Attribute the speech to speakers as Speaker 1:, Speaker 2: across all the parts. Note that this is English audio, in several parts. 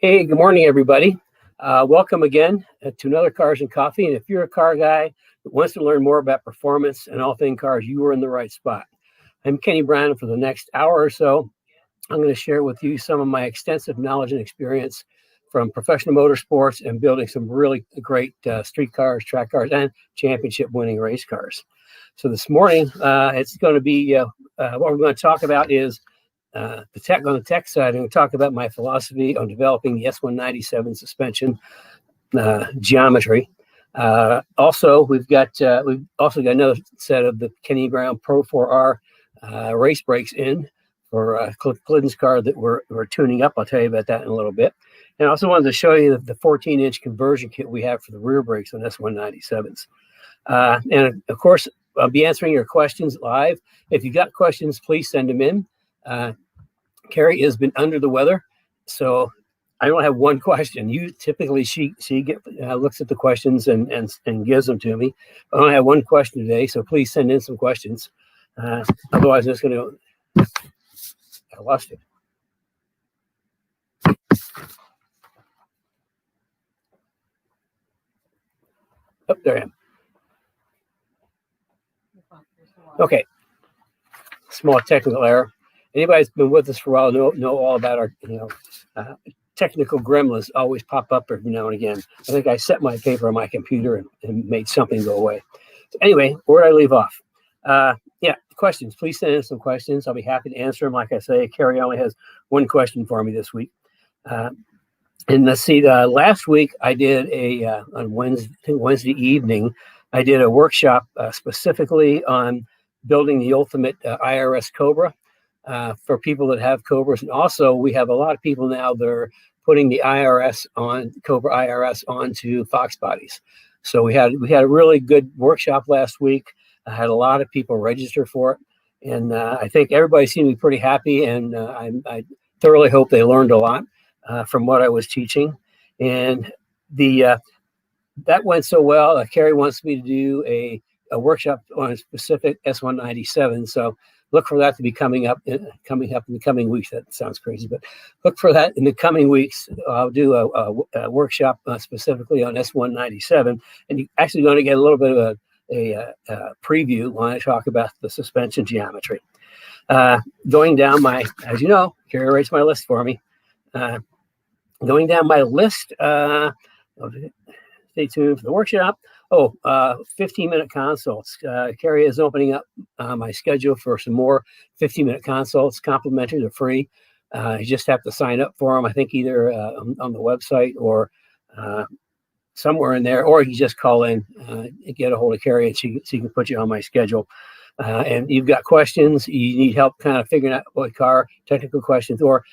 Speaker 1: Hey, good morning, everybody. Welcome again to another Cars and Coffee. And if you're a car guy that wants to learn more about performance and all things cars, you are in the right spot. I'm Kenny Brown, and for the next hour or so, I'm going to share with you some of my extensive knowledge and experience from professional motorsports and building some really great street cars, track cars, and championship-winning race cars. So this morning, it's going to be what we're going to talk about is on the tech side. I'm going to talk about my philosophy on developing the S197 suspension geometry. Also, we've also got another set of the Kenny Brown Pro 4R race brakes in for Clinton's car that we're tuning up. I'll tell you about that in a little bit. And I also wanted to show you the 14-inch conversion kit we have for the rear brakes on S197s. And of course, I'll be answering your questions live. If you've got questions, please send them in. Carrie has been under the weather, so I don't have one question. Typically she looks at the questions and gives them to me. I only have one question today, so please send in some questions. Otherwise, I'm just going to go. I lost it. Oh, there I am. Okay. Small technical error. Anybody who's been with us for a while know all about our technical gremlins always pop up every now and again. I think I set my paper on my computer and made something go away. So anyway, where did I leave off? Questions. Please send in some questions. I'll be happy to answer them. Like I say, Carrie only has one question for me this week. And let's see, last week I did on Wednesday evening, I did a workshop specifically on building the ultimate IRS Cobra for people that have Cobras. And also we have a lot of people now that are putting the Cobra IRS onto Fox bodies. So we had a really good workshop last week. I had a lot of people register for it. And I think everybody seemed to be pretty happy. And I thoroughly hope they learned a lot from what I was teaching. And that went so well. Carrie wants me to do a workshop on a specific S197. So look for that to be coming up in the coming weeks. That sounds crazy, but look for that in the coming weeks. I'll do a workshop specifically on S197, and you're actually going to get a little bit of a preview when I talk about the suspension geometry. Going down as you know, Carrie writes my list for me. Going down my list, stay tuned for the workshop. 15-minute consults. Carrie is opening up my schedule for some more 15-minute consults, complimentary, they're free. You just have to sign up for them, I think either on the website or somewhere in there, or you just call in and get a hold of Carrie and she can put you on my schedule. And you've got questions, you need help kind of figuring out what car, technical questions, or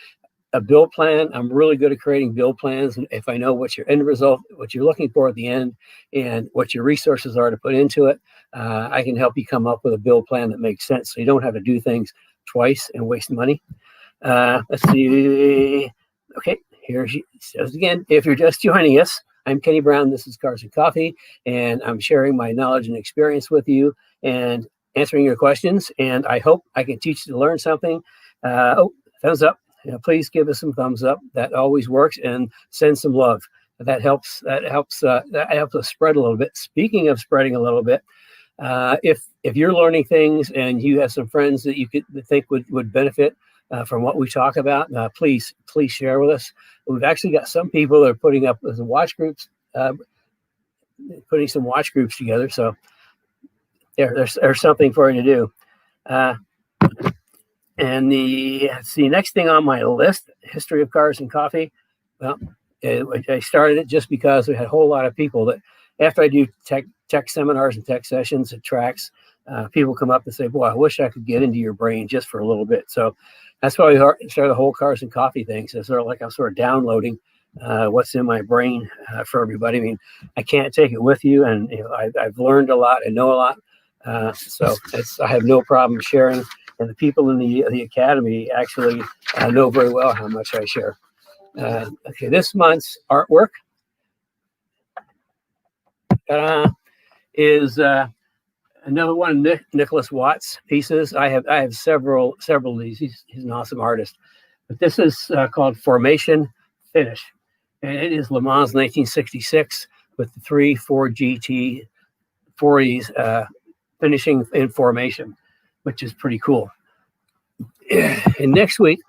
Speaker 1: a build plan. I'm really good at creating build plans. And if I know what your end result, what you're looking for at the end, and what your resources are to put into it, I can help you come up with a build plan that makes sense. So you don't have to do things twice and waste money. Let's see. Okay, here she says again. If you're just joining us, I'm Kenny Brown. This is Cars and Coffee, and I'm sharing my knowledge and experience with you and answering your questions. And I hope I can teach you to learn something. Thumbs up. Please give us some thumbs up. That always works, and send some love. That helps us spread a little bit. Speaking of spreading a little bit, if you're learning things and you have some friends that you think would benefit from what we talk about, please share with us. We've actually got some people that are putting up some watch groups, putting some watch groups together. So there's something for you to do. And the next thing on my list, history of cars and coffee. Well, I started it just because we had a whole lot of people that after I do tech seminars and tech sessions at tracks, people come up and say, boy, I wish I could get into your brain just for a little bit. So that's why we started the whole cars and coffee thing. So I'm sort of downloading what's in my brain for everybody. I mean, I can't take it with you. And I've learned a lot and know a lot. So I have no problem sharing. And the people in the academy actually know very well how much I share. Okay, this month's artwork is another one of Nicholas Watt's pieces. I have several of these. He's an awesome artist. But this is called Formation Finish. and it is Le Mans 1966 with the 3 Ford GT 40s finishing in formation, which is pretty cool. And next week,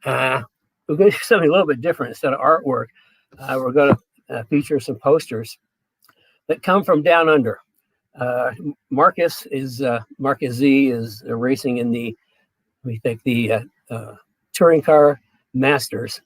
Speaker 1: we're going to do something a little bit different. Instead of artwork, we're going to feature some posters that come from down under. Marcus Z is racing in the touring car Masters.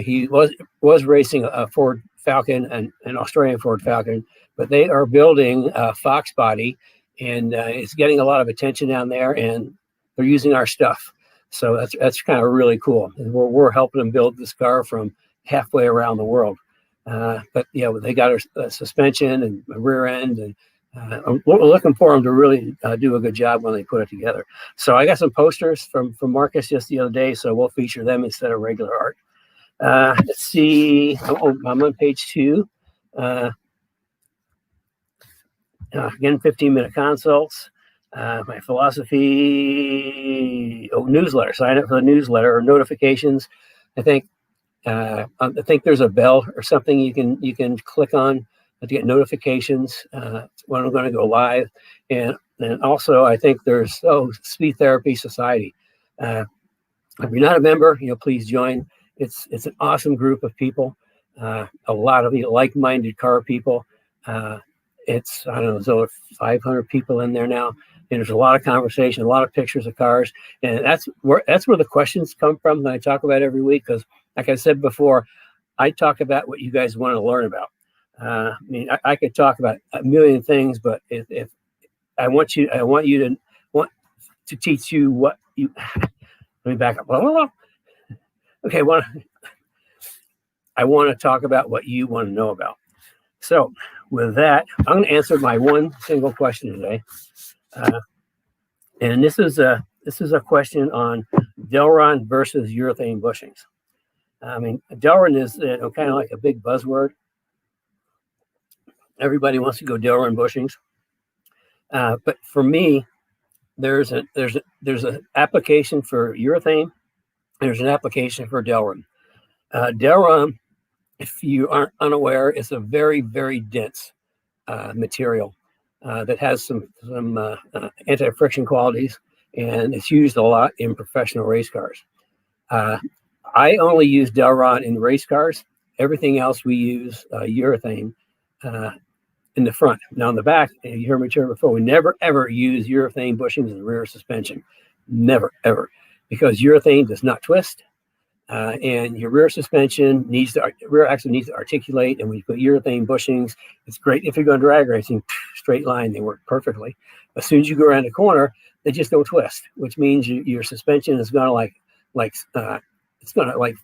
Speaker 1: He was racing a Ford Falcon and an Australian Ford Falcon, but they are building a Fox body, and it's getting a lot of attention down there, and they're using our stuff. So that's kind of really cool. And we're helping them build this car from halfway around the world. But they got a suspension and a rear end, and we're looking for them to really do a good job when they put it together. So I got some posters from Marcus just the other day, so we'll feature them instead of regular art. Let's see. I'm on page 2. Again, 15-minute consults. My philosophy newsletter. Sign up for the newsletter or notifications. I think there's a bell or something you can click on to get notifications when I'm going to go live. And also I think there's Speed Therapy Society. If you're not a member, please join. It's an awesome group of people. A lot of like-minded car people. There's over 500 people in there now. And there's a lot of conversation, a lot of pictures of cars, and that's where the questions come from that I talk about every week. Because, like I said before, I talk about what you guys want to learn about. I could talk about a million things, but if I want you to teach you what you. Let me back up. Okay, I want to talk about what you want to know about. So, with that, I'm going to answer my one single question today. And this is a question on Delron versus urethane bushings. Delron is kind of like a big buzzword. Everybody wants to go Delron bushings, but for me, there's an application for urethane. There's an application for Delron. Delron, if you aren't unaware, is a very, very dense material. That has some anti-friction qualities, and it's used a lot in professional race cars. I only use Delron in race cars. Everything else we use urethane in the front. Now in the back, you heard me tell before, we never ever use urethane bushings in the rear suspension. Never ever, because urethane does not twist. And your rear suspension rear axle needs to articulate. And when you put urethane bushings, it's great if you're going drag racing, straight line, they work perfectly. As soon as you go around the corner, they just don't twist, which means your suspension is going to it's going to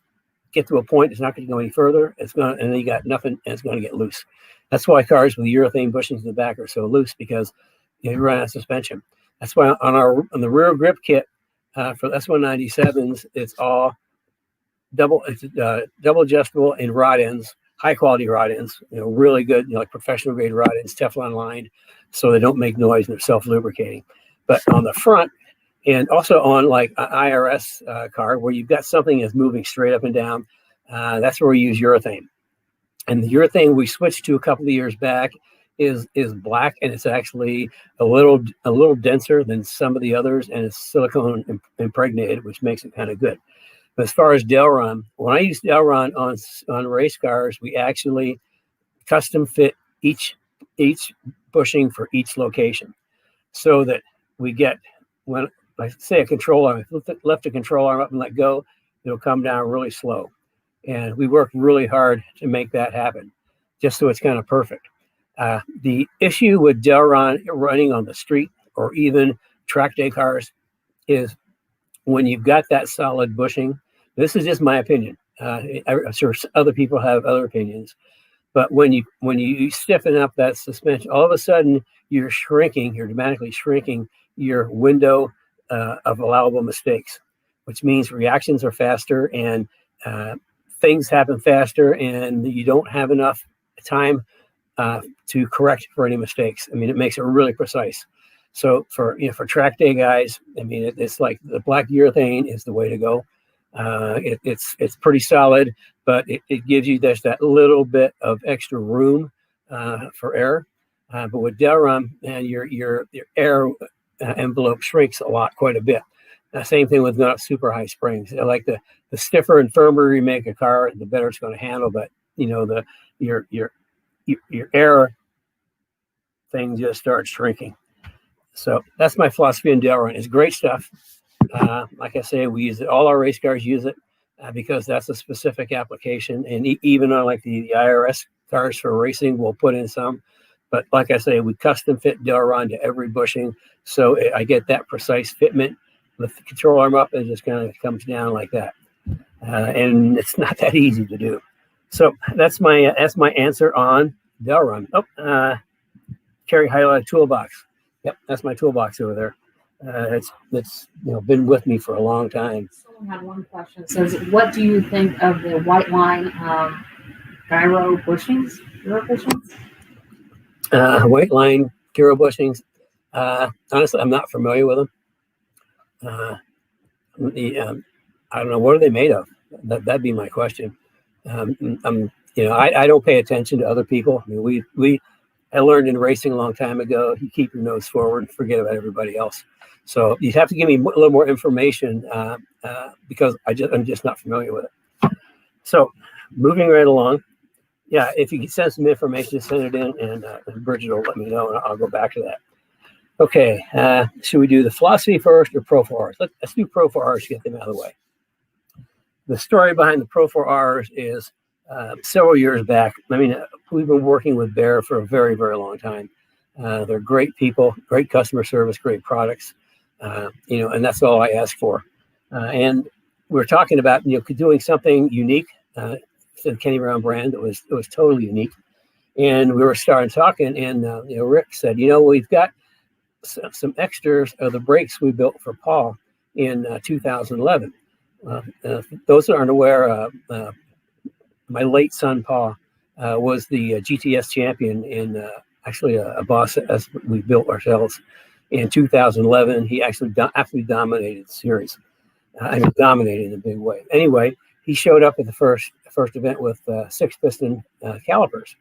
Speaker 1: get to a point. It's not going to go any further. And then you got nothing, and it's going to get loose. That's why cars with urethane bushings in the back are so loose, because you run out of suspension. That's why on the rear grip kit for S197s, it's all double adjustable in rod ends, high quality rod ends, really good, like professional grade rod ends, Teflon lined, so they don't make noise and they're self lubricating. But on the front, and also on like an IRS car where you've got something that's moving straight up and down, that's where we use urethane. And the urethane we switched to a couple of years back is black, and it's actually a little denser than some of the others, and it's silicone impregnated, which makes it kind of good. But as far as Delron, when I use Delron on race cars, we actually custom fit each bushing for each location, so that we get, when I say a control arm, if I lift a control arm up and let go, it'll come down really slow. And we work really hard to make that happen, just so it's kind of perfect. The issue with Delron running on the street or even track day cars is when you've got that solid bushing. This is just my opinion. I'm sure other people have other opinions, but when you stiffen up that suspension, all of a sudden you're dramatically shrinking your window of allowable mistakes, which means reactions are faster and things happen faster, and you don't have enough time to correct for any mistakes. It makes it really precise. So for track day guys, it's like the black urethane is the way to go. It's pretty solid, but it gives you just that little bit of extra room for air. But with Delron, your air envelope shrinks quite a bit. Same thing with not super high springs. Like the stiffer and firmer you make a car, the better it's going to handle. But your air thing just starts shrinking. So that's my philosophy in Delron. It's great stuff. Like I say, we use it. All our race cars use it because that's a specific application. And even on like the IRS cars for racing, we'll put in some. But like I say, we custom fit Delron to every bushing, so I get that precise fitment. Lift the control arm up, and it just kind of comes down like that. And it's not that easy to do. So that's my answer on Delron. Carry highlighted toolbox. Yep, that's my toolbox over there. It's been with me for a long time.
Speaker 2: Someone had one question. It says, what do you think of the white line gyro bushings?
Speaker 1: White line gyro bushings. Honestly, I'm not familiar with them. I don't know, what are they made of? That'd be my question. I don't pay attention to other people. I mean, I learned in racing a long time ago, you keep your nose forward and forget about everybody else. So you have to give me a little more information because I'm just not familiar with it. So moving right along. Yeah, if you can send some information, send it in, and Bridget will let me know, and I'll go back to that. Okay, should we do the philosophy first or Pro 4Rs? Let's do Pro 4Rs to get them out of the way. The story behind the Pro 4Rs is several years back. I mean, we've been working with Bear for a very, very long time. They're great people, great customer service, great products, and that's all I ask for. And we're talking about doing something unique. The Kenny Brown brand that was totally unique, and we were starting talking, and Rick said, we've got some extras of the brakes we built for Paul in 2011. Those aren't aware. My late son Paul was the GTS champion in actually a boss as we built ourselves in 2011. He actually absolutely dominated the series. Dominated in a big way. Anyway, he showed up at the first event with 6-piston calipers.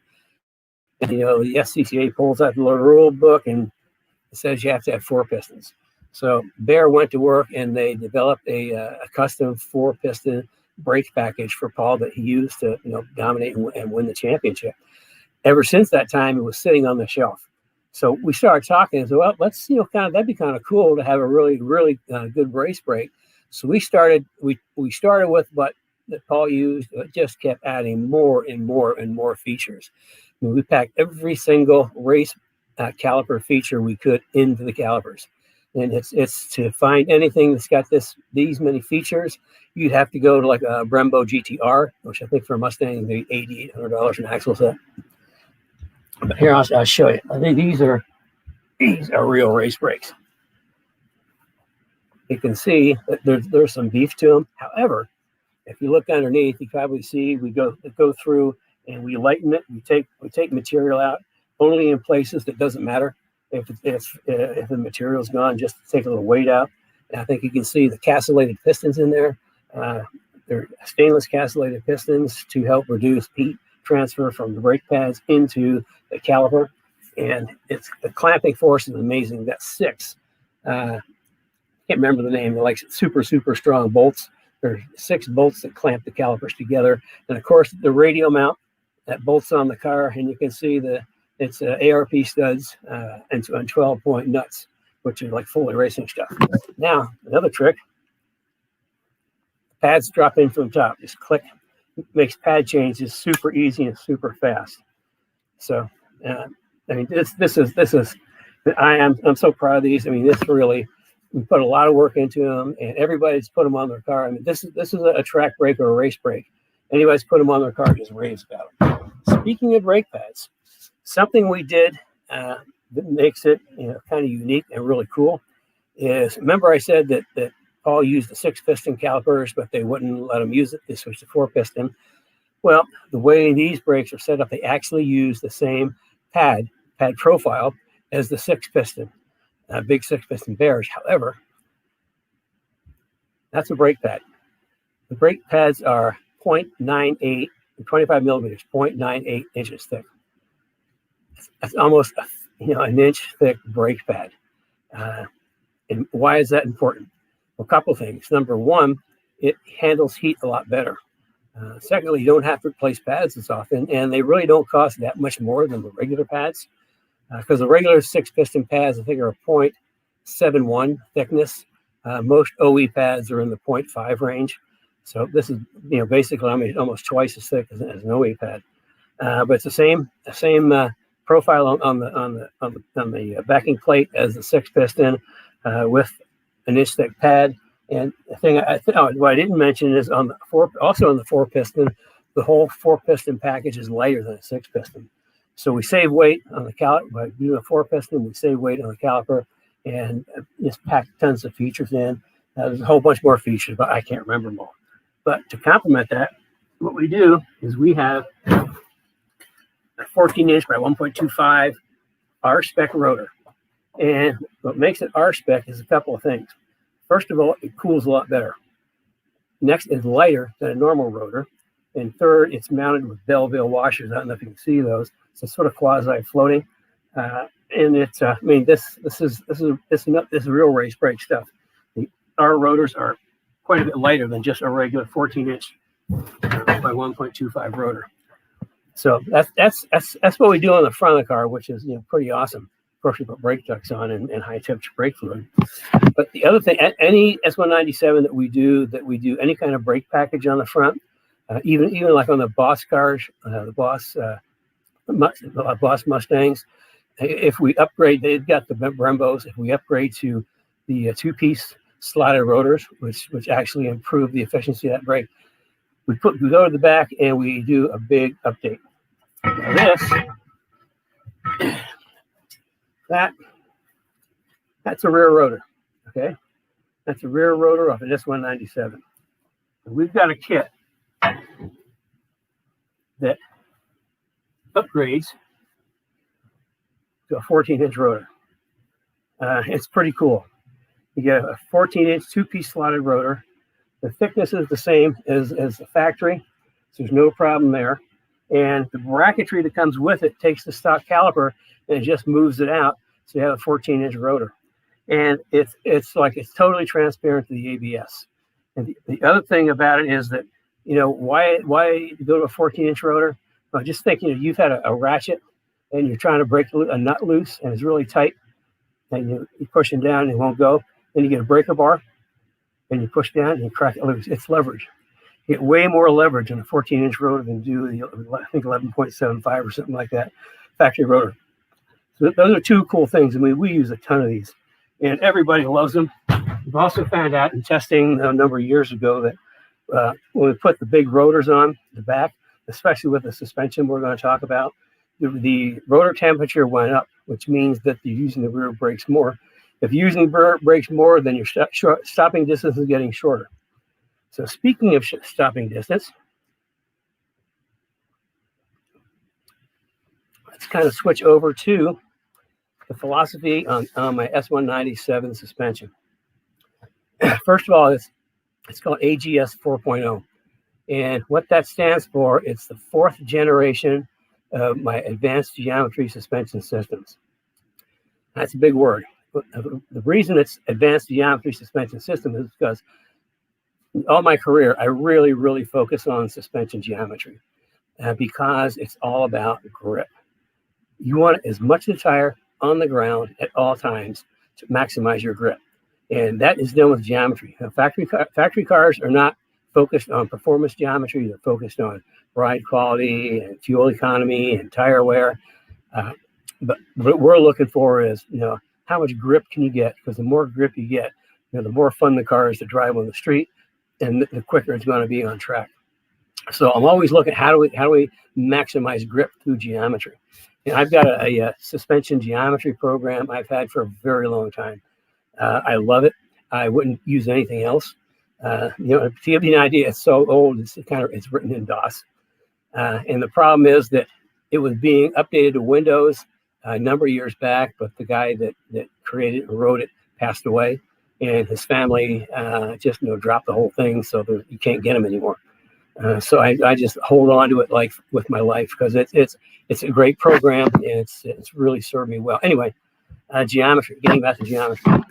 Speaker 1: And, the SCCA pulls out the little rule book and it says you have to have 4 pistons. So Bear went to work and they developed a custom 4-piston brake package for Paul that he used to dominate and win the championship. Ever since that time, it was sitting on the shelf. So we started talking and said, well, let's that'd be kind of cool to have a really, really good race brake. So we started with what that Paul used. It just kept adding more and more and more features. We packed every single race caliper feature we could into the calipers. And it's to find anything that's got these many features, you'd have to go to like a Brembo GTR, which I think for a Mustang would be $8,800 an axle set. But here I'll show you. I think these are real race brakes. You can see that there's some beef to them. However, if you look underneath, you probably see we go through and we lighten it. We take material out only in places that doesn't matter. If the material's gone, just take a little weight out. And I think you can see the castellated pistons in there. They're stainless castellated pistons to help reduce heat transfer from the brake pads into the caliper. And the clamping force is amazing. That's 6. Can't remember the name. They're like super, super strong bolts. There's 6 bolts that clamp the calipers together. And of course, the radial mount that bolts on the car, and you can see it's ARP studs and 12-point nuts, which are like fully racing stuff. Now, another trick, pads drop in from the top. Just click, makes pad changes super easy and super fast. So, this is, I'm so proud of these. I mean, this really, we put a lot of work into them, and everybody's put them on their car. I mean, this is a track brake or a race brake. Anybody's put them on their car just raves about it. Speaking of brake pads, something we did that makes it kind of unique and really cool is, remember I said that Paul used the 6-piston calipers, but they wouldn't let him use it. They switched to 4-piston. Well, the way these brakes are set up, they actually use the same pad profile as the 6-piston, big 6-piston Bears. However, that's a brake pad. The brake pads are 0.98, 25 millimeters, 0.98 inches thick. That's almost an inch thick brake pad. And why is that important? Well, a couple things. Number one, it handles heat a lot better. Secondly, you don't have to replace pads as often, and they really don't cost that much more than the regular pads. Because the regular 6-piston pads, I think, are a 0.71 thickness. Most OE pads are in the 0.5 range. So this is, basically almost twice as thick as an OE pad. But it's the same profile on the backing plate as the 6-piston with an inch thick pad. And the thing what I didn't mention is on the 4-piston, the whole 4-piston package is lighter than a 6-piston. So we save weight on the caliper by doing a 4-piston. We save weight on the caliper and just pack tons of features in. There's a whole bunch more features, but I can't remember them all. But to complement that, what we do is we have a 14-inch by 1.25 R-spec rotor. And what makes it R-spec is a couple of things. First of all, it cools a lot better. Next, it's lighter than a normal rotor. And third, it's mounted with Belleville washers. I don't know if you can see those. So it's sort of quasi-floating. And it's, this is real race brake stuff. Our rotors are quite a bit lighter than just a regular 14-inch by 1.25 rotor. So that's what we do on the front of the car, which is pretty awesome. Of course, we put brake ducts on and high temperature brake fluid. But the other thing, any S197 that we do any kind of brake package on the front, even like on the Boss cars, the Boss Mustangs. If we upgrade, they've got the Brembos. If we upgrade to the 2-piece slotted rotors, which actually improve the efficiency of that brake, we go to the back and we do a big update. Now that's a rear rotor. Okay, that's a rear rotor off an S197. And we've got a kit that upgrades to a 14-inch rotor. It's pretty cool. You get a 14-inch 2-piece slotted rotor. The thickness is the same as the factory, so there's no problem there. And the bracketry that comes with it takes the stock caliper and it just moves it out, so you have a 14-inch rotor. And it's totally transparent to the ABS. And the other thing about it is that, why go to a 14-inch rotor? Well, just think, you've had a ratchet and you're trying to break a nut loose and it's really tight, and you're pushing down and it won't go. Then you get a breaker bar and you push down and you crack it loose. It's leverage. You get way more leverage on a 14-inch rotor than do I think 11.75 or something like that factory rotor. So those are two cool things. We use a ton of these, and everybody loves them. We've also found out in testing a number of years ago that when we put the big rotors on the back, especially with the suspension we're going to talk about, the rotor temperature went up, which means that you're using the rear brakes more. If you're using the brakes more, then your stopping distance is getting shorter. So speaking of stopping distance, let's kind of switch over to the philosophy on my S197 suspension. First of all, it's called AGS 4.0. And what that stands for, it's the 4th generation of my advanced geometry suspension systems. That's a big word. The reason it's advanced geometry suspension system is because all my career, I really, really focus on suspension geometry because it's all about grip. You want as much of the tire on the ground at all times to maximize your grip. And that is done with geometry. Now, factory cars are not focused on performance geometry. They're focused on ride quality and fuel economy and tire wear. But what we're looking for is, how much grip can you get? Because the more grip you get, the more fun the car is to drive on the street, and the quicker it's going to be on track. So I'm always looking at how do we maximize grip through geometry. And I've got a suspension geometry program I've had for a very long time. I love it. I wouldn't use anything else. To give you an idea, it's so old. It's written in DOS, and the problem is that it was being updated to Windows a number of years back, but the guy that created and wrote it passed away. and his family just dropped the whole thing, so you can't get him anymore. So I just hold on to it like with my life, because it's a great program, and it's really served me well. Anyway, geometry. Getting back to geometry.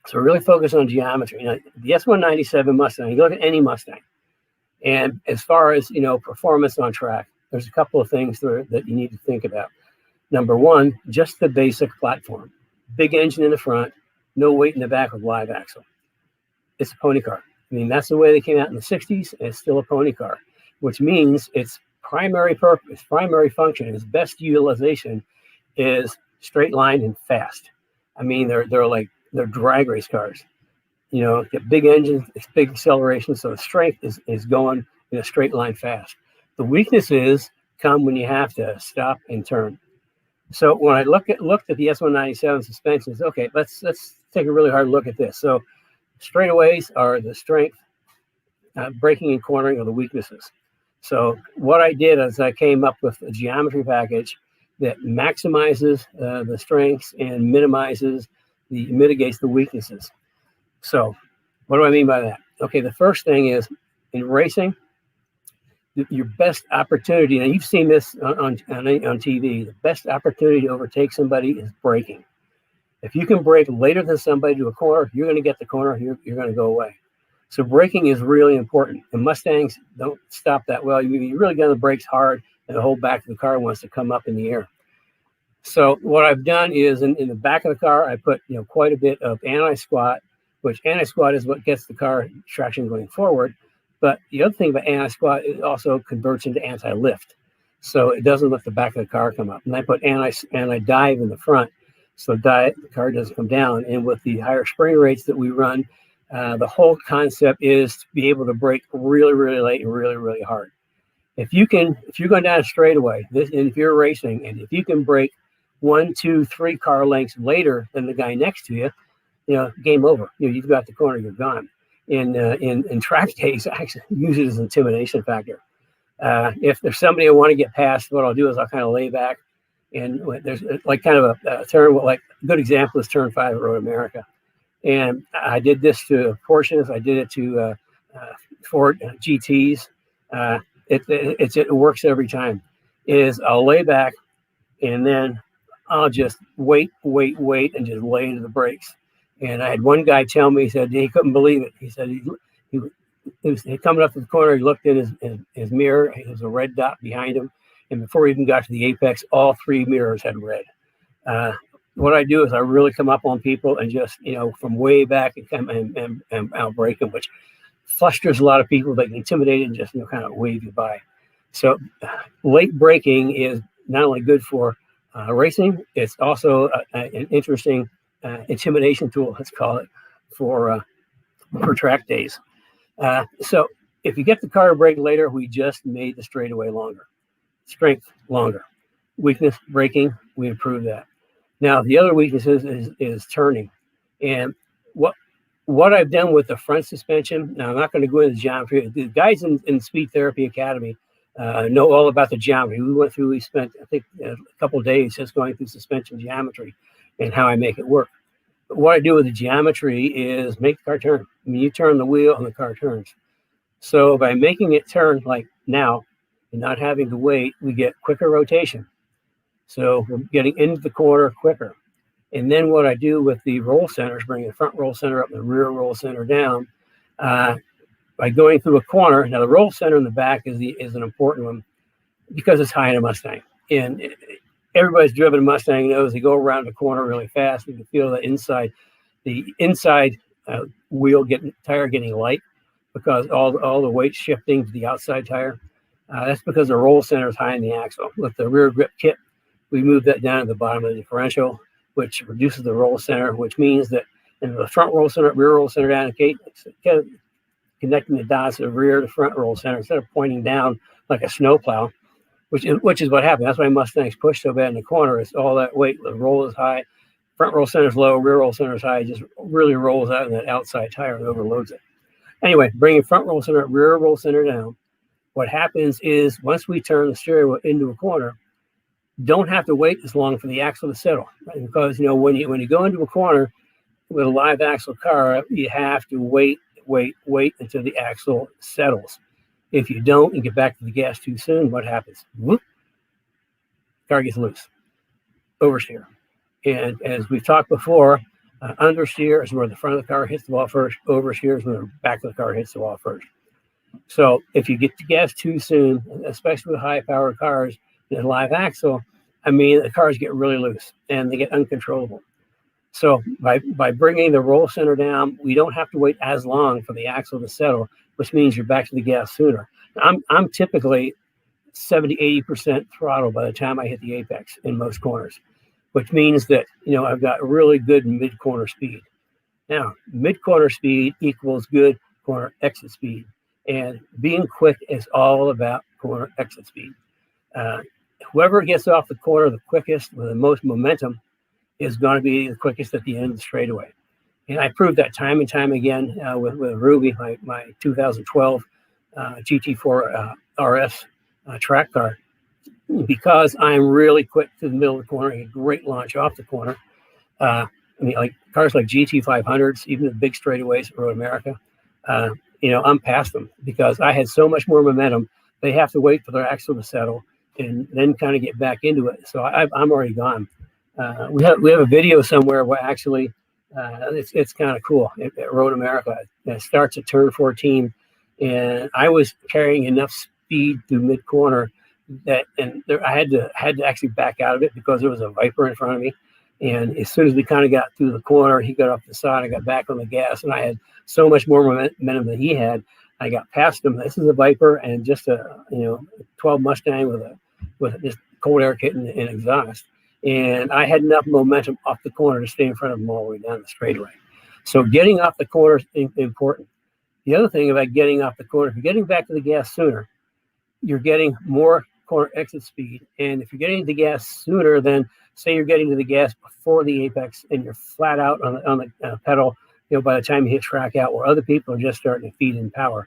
Speaker 1: So really focus on geometry. The S197 Mustang. You look at any Mustang, and as far as performance on track, there's a couple of things that you need to think about. Number one, just the basic platform. Big engine in the front, no weight in the back with live axle. It's a pony car. I mean, that's the way they came out in the 60s. And it's still a pony car, which means its primary purpose, primary function, its best utilization is straight line and fast. I mean, they're drag race cars. Get big engines, it's big acceleration, so the strength is going in a straight line fast. The weaknesses come when you have to stop and turn. So when I looked at the S197 suspensions, okay, let's take a really hard look at this. So straightaways are the strength, braking and cornering are the weaknesses. So what I did is I came up with a geometry package that maximizes the strengths and mitigates the weaknesses. So what do I mean by that? Okay, the first thing is, in racing, your best opportunity, and you've seen this on TV, the best opportunity to overtake somebody is braking. If you can brake later than somebody to a corner, you're going to get the corner, you're going to go away. So braking is really important. And Mustangs don't stop that well. You really got the brakes hard, and the whole back of the car wants to come up in the air. So what I've done is in the back of the car, I put quite a bit of anti-squat, which anti-squat is what gets the car traction going forward. But the other thing about anti-squat, it also converts into anti-lift. So it doesn't let the back of the car come up. And I put anti-dive in the front, so the car doesn't come down. And with the higher spring rates that we run, the whole concept is to be able to brake really, really late and really, really hard. If you're going down a straightaway, and if you're racing, and if you can brake 1, 2, 3 car lengths later than the guy next to you, game over. You've got the corner, you're gone. In track days, I actually use it as an intimidation factor. If there's somebody I want to get past, what I'll do is I'll kind of lay back, and there's like kind of a turn. Like a good example is turn 5 at Road America, and I did this to Porsches. I did it to Ford GTs. It works every time. I'll lay back, and then I'll just wait, and just lay into the brakes. And I had one guy tell me, he said he couldn't believe it. He said he was coming up to the corner. He looked in his mirror. There was a red dot behind him. And before he even got to the apex, all 3 mirrors had red. What I do is I really come up on people and just, from way back and I'll brake them, which flusters a lot of people. They get intimidated and just, kind of wave you by. So late braking is not only good for racing, it's also an interesting intimidation tool, let's call it, for track days. So if you get the car to brake later, we just made the straightaway longer. Strength, longer. Weakness, braking, we improve that. Now, the other weakness is turning. And what I've done with the front suspension, now I'm not going to go into the geometry. The guys in Speed Therapy Academy know all about the geometry. We spent, I think, a couple of days just going through suspension geometry and how I make it work. But what I do with the geometry is make the car turn. I mean, you turn the wheel and the car turns. So by making it turn like now and not having to wait, we get quicker rotation. So we're getting into the corner quicker. And then what I do with the roll centers, bring the front roll center up and the rear roll center down, by going through a corner. Now the roll center in the back is an important one because it's high in a Mustang. And everybody's driven a Mustang knows they go around the corner really fast. You can feel the inside tire getting light because all the weight shifting to the outside tire. That's because the roll center is high in the axle. With the rear grip kit, we move that down to the bottom of the differential, which reduces the roll center, which means that in the front roll center, rear roll center down, connecting the dots of the rear to front roll center instead of pointing down like a snowplow, which is what happened. That's why Mustangs push so bad in the corner. It's all that weight. The roll is high, front roll center is low, rear roll center is high. It just really rolls out in that outside tire and overloads it. Anyway, bringing front roll center, rear roll center down. What happens is once we turn the steering wheel into a corner, don't have to wait as long for the axle to settle, right? Because when you go into a corner, with a live axle car, you have to wait until the axle settles. If you don't and get back to the gas too soon, what happens? Whoop, car gets loose. Oversteer. And as we've talked before, understeer is where the front of the car hits the wall first. Oversteer is where the back of the car hits the wall first. So if you get the gas too soon, especially with high-powered cars and a live axle, I mean, the cars get really loose and they get uncontrollable. So by bringing the roll center down, we don't have to wait as long for the axle to settle, which means you're back to the gas sooner. I'm typically 70-80% throttle by the time I hit the apex in most corners, which means that, I've got really good mid-corner speed. Now, mid-corner speed equals good corner exit speed. And being quick is all about corner exit speed. Whoever gets off the corner the quickest with the most momentum is going to be the quickest at the end of the straightaway. And I proved that time and time again with Ruby, my 2012 GT4 RS track car, because I'm really quick to the middle of the corner, a great launch off the corner. Like cars like GT500s, even the big straightaways at Road America, I'm past them because I had so much more momentum. They have to wait for their axle to settle and then kind of get back into it. So I'm already gone. We have a video somewhere where actually it's kind of cool at Road America. It starts at turn 14, and I was carrying enough speed through mid corner I had to actually back out of it because there was a Viper in front of me. And as soon as we kind of got through the corner, he got off the side. I got back on the gas, and I had so much more momentum than he had. I got past him. This is a Viper and just a 12 Mustang with just cold air kit and exhaust. And I had enough momentum off the corner to stay in front of him all the way down the straightaway. So getting off the corner is important. The other thing about getting off the corner, if you're getting back to the gas sooner, you're getting more corner exit speed. And if you're getting to the gas sooner, then say you're getting to the gas before the apex and you're flat out on the pedal, by the time you hit track out, where other people are just starting to feed in power.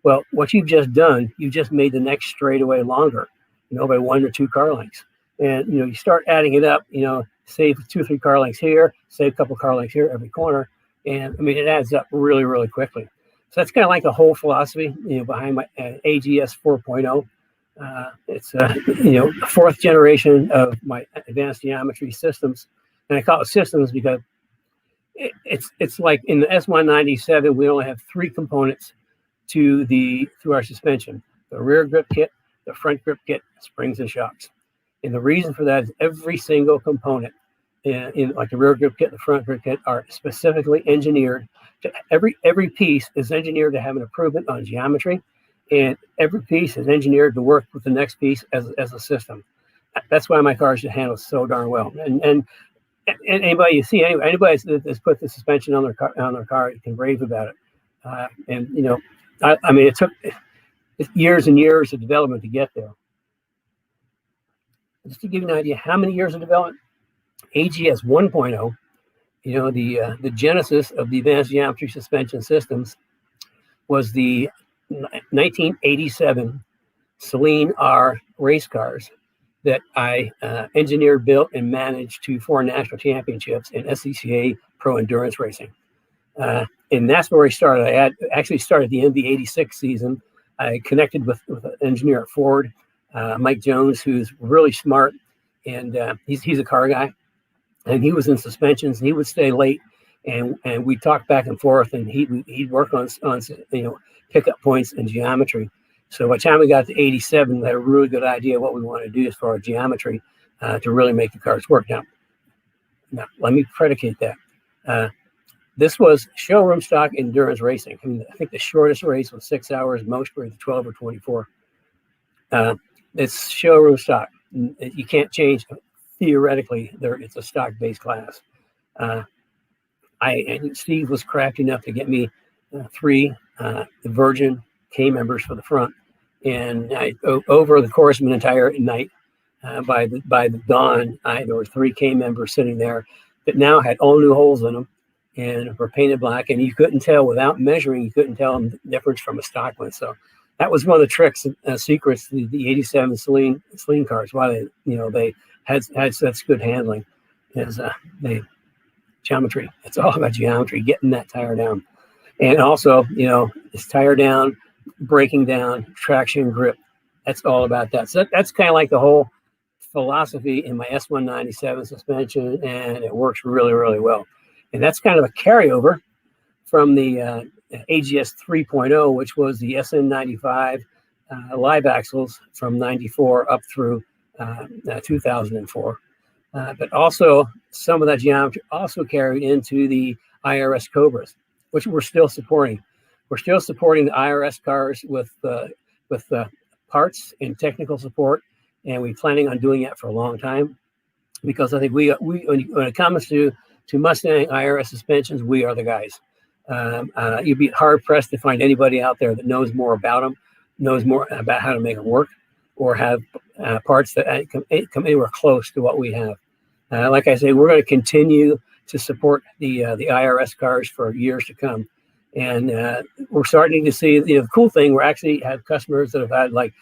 Speaker 1: Well, what you've just done, you just made the next straightaway longer, by 1 or 2 car lengths. And, you start adding it up, save 2 or 3 car lengths here, save a couple car lengths here every corner. And it adds up really, really quickly. So that's kind of like the whole philosophy, behind my AGS 4.0. It's the 4th generation of my advanced geometry systems. And I call it systems because it's like in the S197, we only have 3 components to our suspension: the rear grip kit, the front grip kit, springs and shocks. And the reason for that is every single component in like the rear grip kit, the front grip kit, are specifically engineered to every piece is engineered to have an improvement on geometry, and every piece is engineered to work with the next piece as a system. That's why my cars should handle so darn well. And anybody you see, anybody that's put the suspension on their car can rave about it. It took years and years of development to get there. Just to give you an idea, how many years of development? AGS 1.0, the genesis of the advanced geometry suspension systems was the 1987 Celine R race cars that I engineered, built, and managed to 4 national championships in SCCA Pro Endurance Racing. And that's where I started. I actually started at the end of the 86 season. I connected with an engineer at Ford, Mike Jones, who's really smart, and he's a car guy, and he was in suspensions, and he would stay late, and we'd talk back and forth, and he'd work on pickup points and geometry. So by the time we got to 87, we had a really good idea what we wanted to do as far as geometry to really make the cars work. Now let me predicate that. This was showroom stock endurance racing. I think the shortest race was 6 hours, most were 12 or 24. It's showroom stock. You can't change. Theoretically, it's a stock-based class. Steve was crafty enough to get me 3 Virgin K members for the front, and over the course of an entire night, by the dawn, there were 3 K members sitting there that now had all new holes in them and were painted black, and you couldn't tell without measuring. You couldn't tell the difference from a stock one. So that was one of the tricks, secrets, the 87 Celine cars. Why they had such good handling, is they geometry. It's all about geometry, getting that tire down. And also, it's tire down, braking down, traction, grip. That's all about that. So that's kind of like the whole philosophy in my S197 suspension, and it works really, really well. And that's kind of a carryover from the AGS 3.0, which was the SN95 live axles from 94 up through 2004. But also some of that geometry also carried into the IRS Cobras, which we're still supporting. We're still supporting the IRS cars with parts and technical support, and we're planning on doing that for a long time, because I think we when it comes to Mustang IRS suspensions, we are the guys. You'd be hard pressed to find anybody out there that knows more about them, knows more about how to make them work, or have parts that come anywhere close to what we have. Like I say, we're going to continue to support the IRS cars for years to come. And we're starting to see, the cool thing, we actually have customers that have had like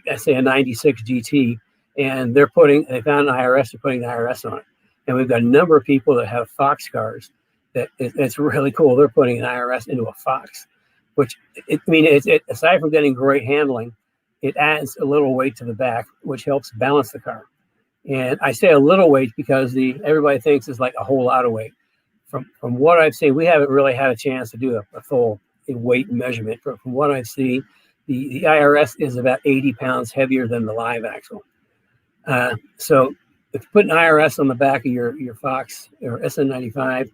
Speaker 1: I say a 96 GT, and they found an IRS, they're putting the IRS on it. And we've got a number of people that have Fox cars that it's really cool. They're putting an IRS into a Fox, which aside from getting great handling, it adds a little weight to the back, which helps balance the car. And I say a little weight because everybody thinks it's like a whole lot of weight. From what I've seen, we haven't really had a chance to do a full weight measurement. But from what I've seen, the IRS is about 80 pounds heavier than the live axle. So if you put an IRS on the back of your Fox or SN95,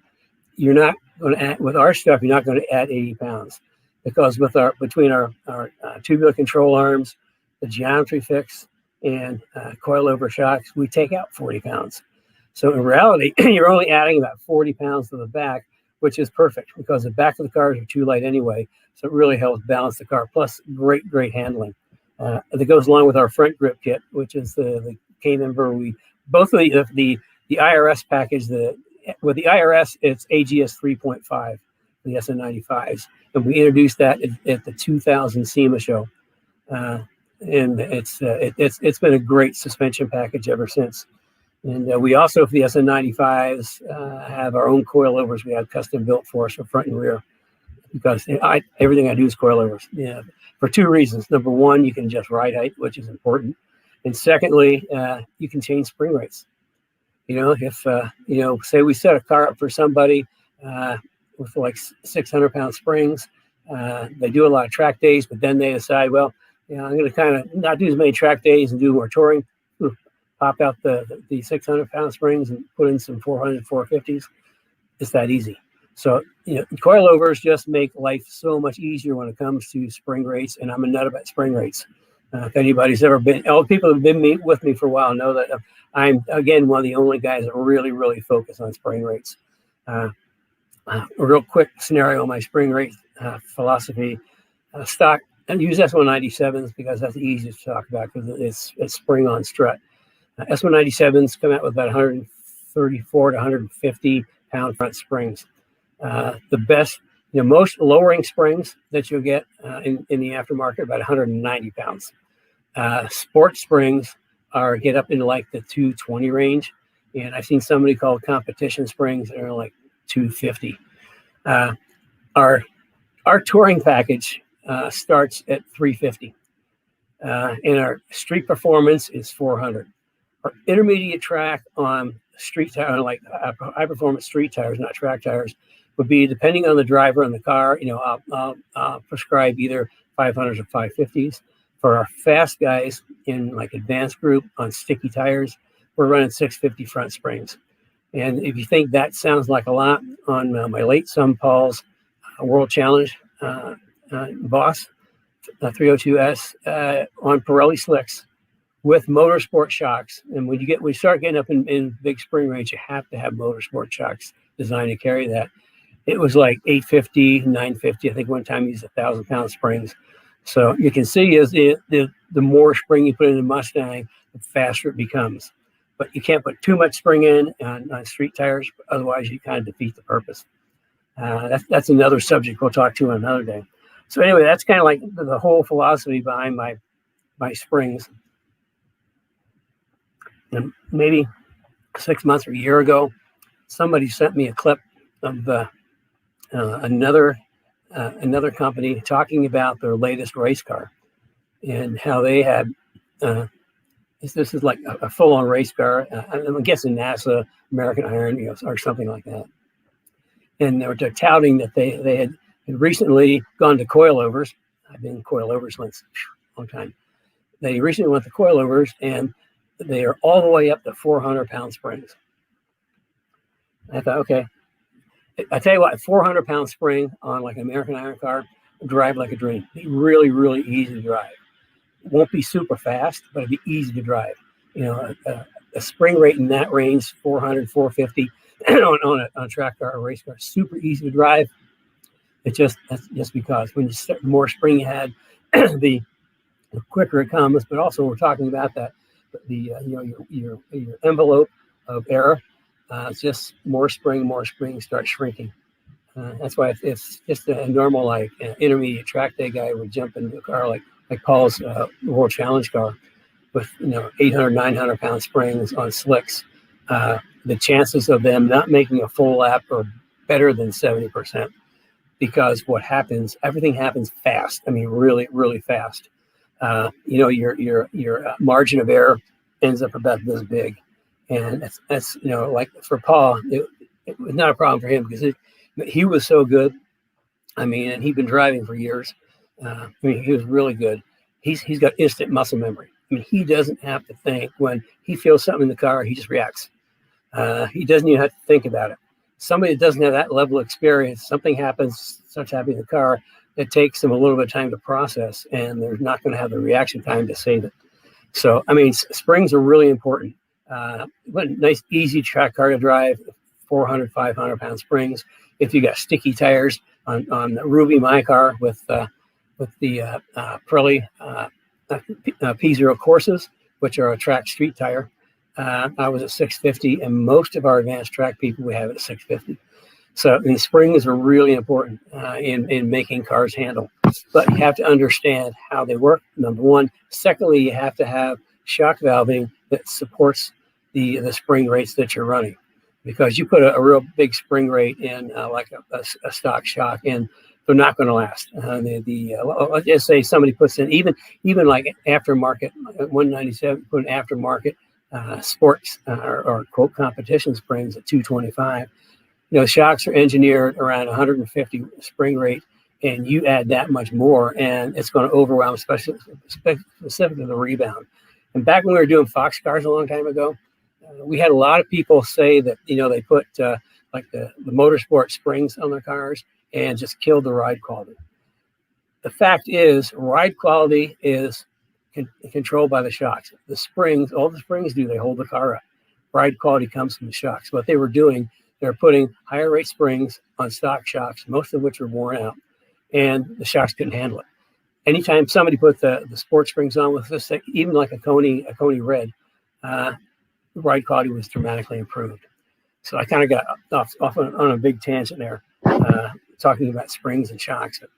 Speaker 1: you're not going to add, with our stuff, you're not going to add 80 pounds, because between our tubular control arms, the geometry fix, and coilover shocks, we take out 40 pounds. So in reality, you're only adding about 40 pounds to the back, which is perfect because the back of the cars are too light anyway. So it really helps balance the car. Plus, great handling. That goes along with our front grip kit, which is the K-member. Both of the IRS package. With the IRS, it's AGS 3.5, the SN95s, and we introduced that at the 2000 SEMA show. And it's been a great suspension package ever since. And we also, for the SN95s, have our own coilovers we have custom built for us for front and rear, because everything I do is coilovers. Yeah, for two reasons. Number one, you can adjust ride height, which is important, and secondly, you can change spring rates. If say we set a car up for somebody with like 600-pound springs, they do a lot of track days, but then they decide, well, I'm going to kind of not do as many track days and do more touring. Pop out the 600-pound springs and put in some 400, 450s. It's that easy. So, coilovers just make life so much easier when it comes to spring rates, and I'm a nut about spring rates. If anybody's ever been, all people who've been with me for a while know that I'm, again, one of the only guys that really, really focus on spring rates. A real quick scenario on my spring rate philosophy. Stock, and use S197s because that's the easiest to talk about because it's spring on strut. S197s come out with about 134 to 150 pound front springs. The best, most lowering springs that you'll get in the aftermarket, about 190 pounds. Sports springs get up into like the 220 range. And I've seen somebody called competition springs that are like 250. Our touring package starts at 350. And our street performance is 400. Our intermediate track on street tire, like high performance street tires, not track tires, would be, depending on the driver and the car, I'll prescribe either 500s or 550s. For our fast guys in like advanced group on sticky tires, we're running 650 front springs. And if you think that sounds like a lot, on my late son Paul's World Challenge Boss 302S on Pirelli slicks with motorsport shocks. And when we start getting up in big spring rates, you have to have motorsport shocks designed to carry that. It was like 850, 950. I think one time he used 1,000-pound springs. So you can see as the more spring you put in the Mustang, the faster it becomes. But you can't put too much spring in on street tires, otherwise you kind of defeat the purpose. That's another subject we'll talk to another day. So anyway, that's kind of like the whole philosophy behind my springs. And maybe 6 months or a year ago, somebody sent me a clip of another company talking about their latest race car and how they had. This is like a full-on race car. I'm guessing NASA, American Iron, or something like that. And they're touting that they had recently gone to coilovers. I've been in coilovers once, a long time. They recently went to coilovers, and they are all the way up to 400-pound springs. I thought, okay. I tell you what, a 400-pound spring on like an American Iron car, drive like a dream. Be really, really easy to drive. It won't be super fast, but it'll be easy to drive. A spring rate in that range, 400, 450 on a track car or race car, super easy to drive. That's just because when the more spring you had, the quicker it comes. But also we're talking about that your envelope of air. It's just more spring starts shrinking. That's why it's just a normal like intermediate track day guy would jump into a car like Paul's World Challenge car with 800, 900 pound springs on slicks. The chances of them not making a full lap are better than 70%, because what happens, everything happens fast. I mean, really, really fast. Your margin of error ends up about this big, and that's like for Paul, it was not a problem for him because he was so good. I mean, and he'd been driving for years. He was really good. He's got instant muscle memory. I mean, he doesn't have to think. When he feels something in the car, he just reacts. He doesn't even have to think about it. Somebody that doesn't have that level of experience, something happens, starts happening in the car, it takes them a little bit of time to process, and they're not going to have the reaction time to save it. So, I mean, springs are really important. Nice, easy track car to drive, 400, 500-pound springs. If you got sticky tires on the Ruby, my car, with the Pirelli P0 Corsas, which are a track street tire, I was at 650, and most of our advanced track people we have it at 650. So, the springs are really important in making cars handle. But you have to understand how they work, number one. Secondly, you have to have shock valving that supports the spring rates that you're running. Because you put a real big spring rate in like a stock shock, and they're not going to last. Let's just say somebody puts in even like aftermarket 197, put an aftermarket sports or quote competition springs at 225. Shocks are engineered around 150 spring rate, and you add that much more, and it's going to overwhelm, specifically the rebound. And back when we were doing Fox cars a long time ago, we had a lot of people say that they put like the motorsport springs on their cars and just killed the ride quality. The fact is, ride quality is controlled by the shocks. The springs, all the springs do, they hold the car up. Ride quality comes from the shocks. What they were doing, they're putting higher rate springs on stock shocks, most of which were worn out, and the shocks couldn't handle it. Anytime somebody put the sports springs on with this, even like a Coney Red, ride quality was dramatically improved. So I kind of got off on a big tangent there, talking about springs and shocks. But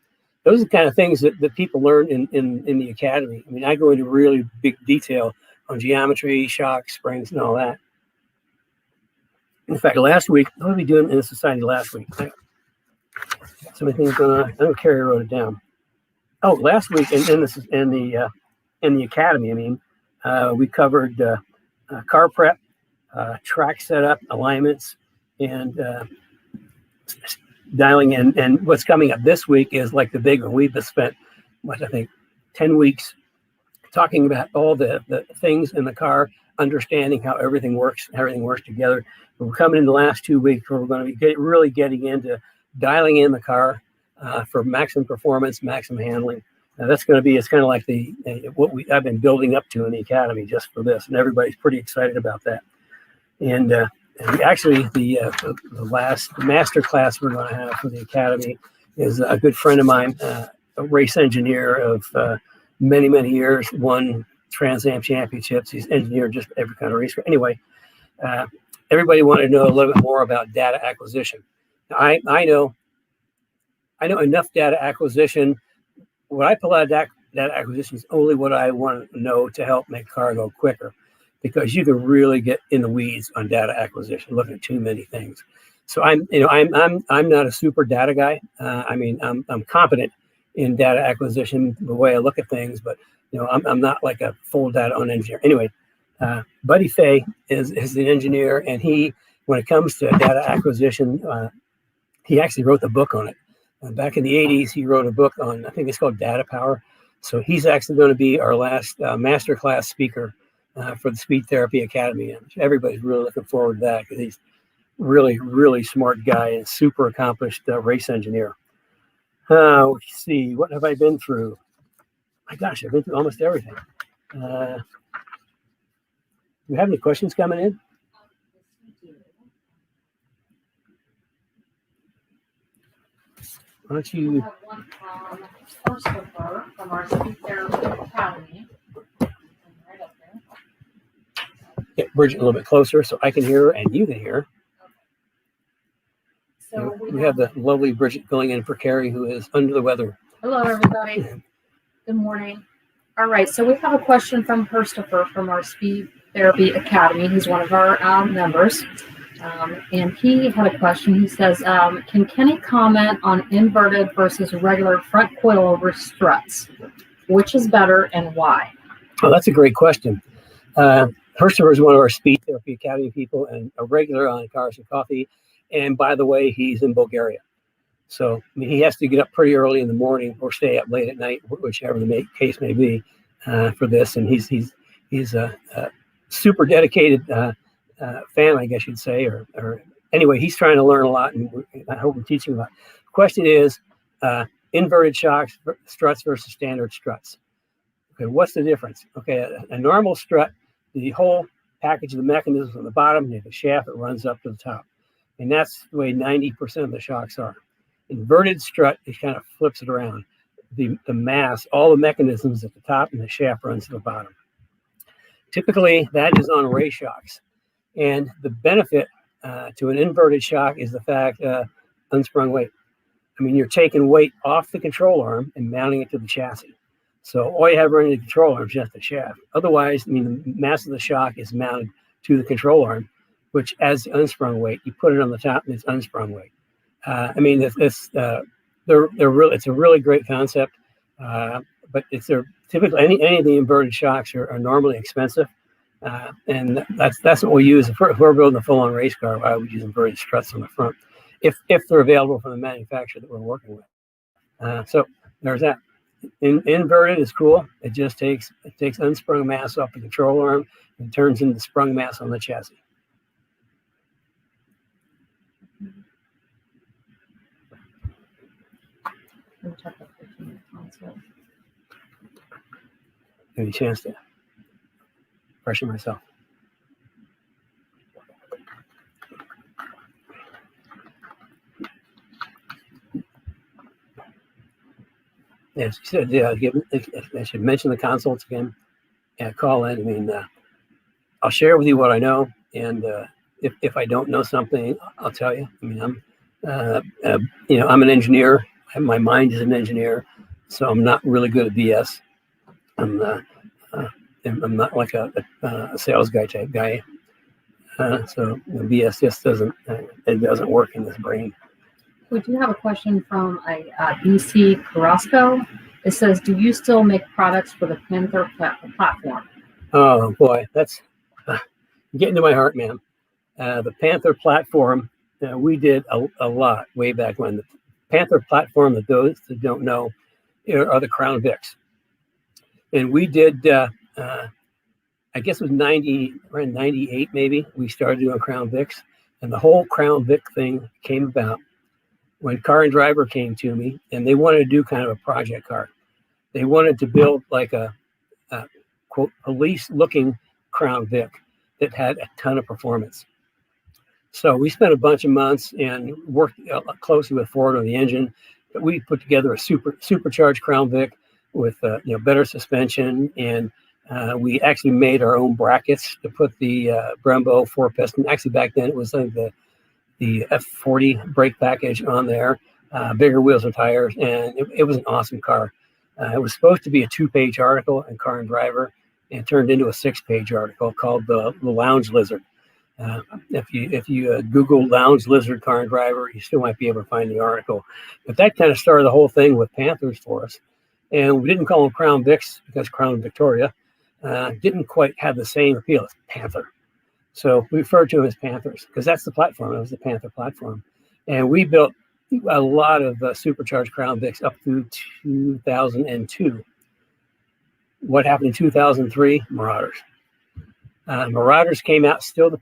Speaker 1: those are the kind of things that people learn in the academy. I mean, I go into really big detail on geometry, shocks, springs, and all that. In fact, last week, what did we do in the society last week? So many things going on. I don't care. I wrote it down. Oh, last week in the academy, I mean, we covered car prep, track setup, alignments, and dialing in. And what's coming up this week is like the big one. We've spent, 10 weeks talking about all the things in the car, understanding how everything works together. But we're coming in the last 2 weeks where we're going to be really getting into dialing in the car for maximum performance, maximum handling. Now that's going to be, it's kind of like I've been building up to in the academy just for this, and everybody's pretty excited about that. And actually, the last master class we're going to have for the academy is a good friend of mine, a race engineer of many, many years, won Trans Am championships. He's engineered just every kind of race. Anyway, everybody wanted to know a little bit more about data acquisition. I know enough data acquisition. What I pull out of data acquisition is only what I want to know to help make car go quicker. because you can really get in the weeds on data acquisition, looking at too many things. So I'm not a super data guy. I'm competent in data acquisition, the way I look at things, but I'm not like a full data on engineer. Anyway, Buddy Fay is an engineer, and when it comes to data acquisition, he actually wrote the book on it. Back in the 80s, he wrote a book on, I think it's called Data Power. So he's actually going to be our last masterclass speaker for the Speed Therapy Academy. And everybody's really looking forward to that because he's really, really smart guy and super accomplished race engineer. Let's see, what have I been through? My gosh, I've been through almost everything. Do you have any questions coming in? Why don't you?
Speaker 2: We have one from Christopher from our Speed Therapy Academy. Right up there.
Speaker 1: Get Bridget a little bit closer so I can hear her and you can hear her.
Speaker 2: So
Speaker 1: we have the lovely Bridget going in for Carrie, who is under the weather.
Speaker 2: Hello, everybody. Good morning. All right, so we have a question from Christopher from our Speed Therapy Academy. He's one of our members. And he had a question. He says, can Kenny comment on inverted versus regular front coilover struts? Which is better and why?
Speaker 1: Oh, that's a great question. Christopher is one of our Speed Therapy Academy people and a regular on Cars and Coffee. And by the way, he's in Bulgaria. So he has to get up pretty early in the morning or stay up late at night, whichever the case may be, for this. And he's a super dedicated fan, I guess you'd say, or anyway, he's trying to learn a lot, and I hope we're teaching him a lot. The question is, inverted shocks, struts versus standard struts. Okay, what's the difference? Okay, a normal strut, the whole package of the mechanisms on the bottom, you have a shaft that runs up to the top. And that's the way 90% of the shocks are. Inverted strut, it kind of flips it around. The mass, all the mechanisms at the top, and the shaft runs to the bottom. Typically, that is on race shocks. And the benefit to an inverted shock is the fact unsprung weight. I mean, you're taking weight off the control arm and mounting it to the chassis. So all you have running the control arm is just the shaft. Otherwise, I mean, the mass of the shock is mounted to the control arm, which as the unsprung weight, you put it on the top and it's unsprung weight. It's a really great concept, but typically any of the inverted shocks are normally expensive. And that's what we use. If we're building a full-on race car, I would use inverted struts on the front, if they're available from the manufacturer that we're working with. So there's that. Inverted is cool. It just takes unsprung mass off the control arm and turns into sprung mass on the chassis. Give me a chance to pressure myself. Yes, you said, I should mention the consults again. Yeah, call in. I mean, I'll share with you what I know, and if I don't know something, I'll tell you. I mean, I'm an engineer. My mind is an engineer, so I'm not really good at BS. I'm not like a sales guy type guy. So BS just doesn't work in this brain.
Speaker 2: We do have a question from a BC Carrasco. It says, do you still make products for the Panther platform?
Speaker 1: Oh boy, that's getting to my heart, man. The Panther platform, we did a lot way back when. The Panther platform, that those that don't know, are the Crown Vics. And we did, I guess it was around 98 maybe, we started doing Crown Vics. And the whole Crown Vic thing came about when Car and Driver came to me, and they wanted to do kind of a project car. They wanted to build like a quote, police-looking Crown Vic that had a ton of performance. So we spent a bunch of months and worked closely with Ford on the engine. But we put together a supercharged Crown Vic with better suspension, and we actually made our own brackets to put the Brembo 4-piston. Actually, back then it was like the F40 brake package on there, bigger wheels and tires, and it was an awesome car. It was supposed to be a 2-page article in Car and Driver, and turned into a 6-page article called the Lounge Lizard. If you Google Lounge Lizard car and driver, you still might be able to find the article. But that kind of started the whole thing with Panthers for us. And we didn't call them Crown Vics because Crown Victoria didn't quite have the same appeal as Panther. So we referred to them as Panthers because that's the platform. It was the Panther platform. And we built a lot of supercharged Crown Vics up through 2002. What happened in 2003? Marauders. Marauders came out still the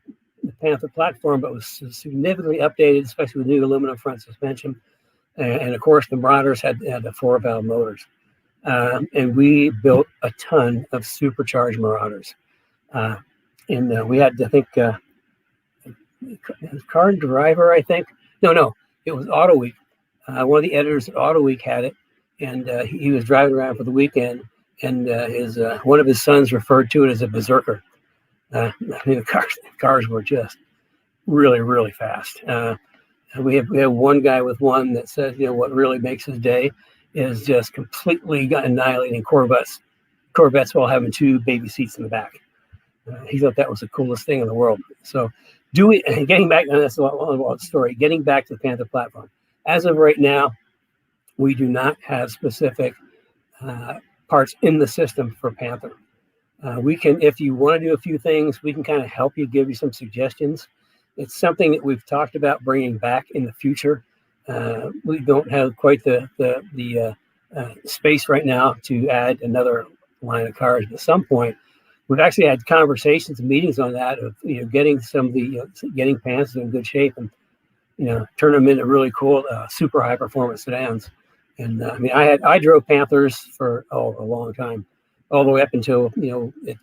Speaker 1: Panther platform, but was significantly updated, especially with new aluminum front suspension. And of course, the Marauders had the 4-valve motors. And we built a ton of supercharged Marauders. And we had, I think, Car and Driver, I think. No, it was Auto Week. One of the editors at Auto Week had it, and he was driving around for the weekend, and one of his sons referred to it as a berserker. The cars were just really, really fast. We have one guy with one that says, what really makes his day is just completely annihilating Corvettes while having 2 baby seats in the back. He thought that was the coolest thing in the world. So getting back, and that's a long story, getting back to the Panther platform. As of right now, we do not have specific parts in the system for Panther. We can, if you want to do a few things, we can kind of help you, give you some suggestions. It's something that we've talked about bringing back in the future. We don't have quite the space right now to add another line of cars. But at some point, we've actually had conversations and meetings on that of getting some of the getting Panthers in good shape and turn them into really cool super high performance sedans. And I drove Panthers for a long time, all the way up until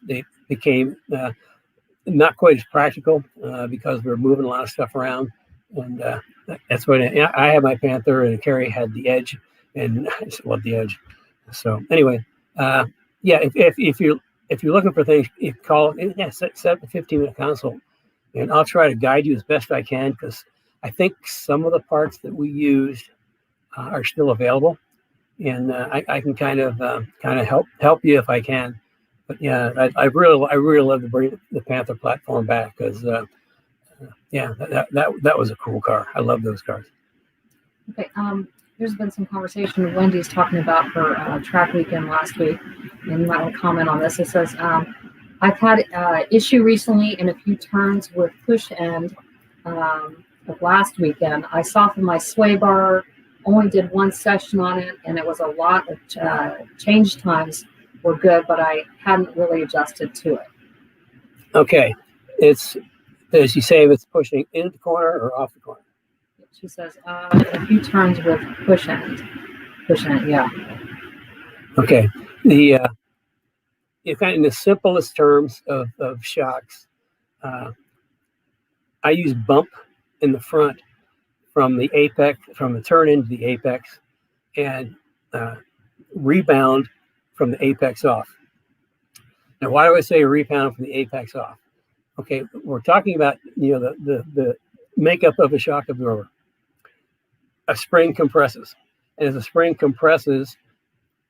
Speaker 1: they became not quite as practical because we were moving a lot of stuff around. And that's when I had my Panther, and Carrie had the Edge, and I just love the Edge. So anyway, if you're looking for things, you call set up a 15-minute consult, and I'll try to guide you as best I can, because I think some of the parts that we used are still available, and I can kind of help you if I can. But yeah, I really love to bring the Panther platform back, because that was a cool car. I love those cars.
Speaker 2: Okay. There's been some conversation. Wendy's talking about her track weekend last week, and you might want to comment on this. It says, I've had issue recently in a few turns with push end of last weekend. I softened my sway bar, only did 1 session on it, and it was a lot of change times were good, but I hadn't really adjusted to it.
Speaker 1: Okay. Does she say if it's pushing into the corner or off the corner?
Speaker 2: She says, a few turns with push end, yeah.
Speaker 1: Okay. The in the simplest terms of shocks, I use bump in the front from the apex, from the turn into the apex, and rebound from the apex off. Now, why do I say rebound from the apex off? Okay, we're talking about the makeup of a shock absorber. A spring compresses, and as a spring compresses,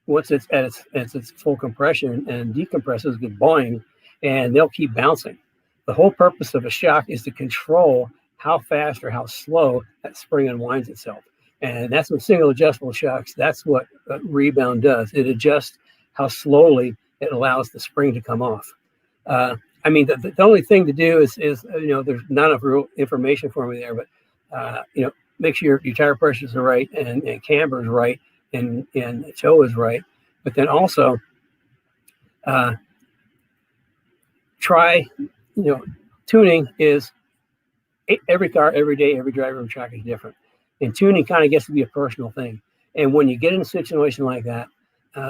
Speaker 1: once it's at its full compression and decompresses, get boing, and they'll keep bouncing. The whole purpose of a shock is to control how fast or how slow that spring unwinds itself, and that's what single adjustable shocks. That's what rebound does. It adjusts how slowly it allows the spring to come off. The only thing to do is there's not enough real information for me there, but make sure your tire pressures are right and camber is right and toe is right. But then also try, tuning is every car, every day, every driver and track is different. And tuning kind of gets to be a personal thing. And when you get in a situation like that,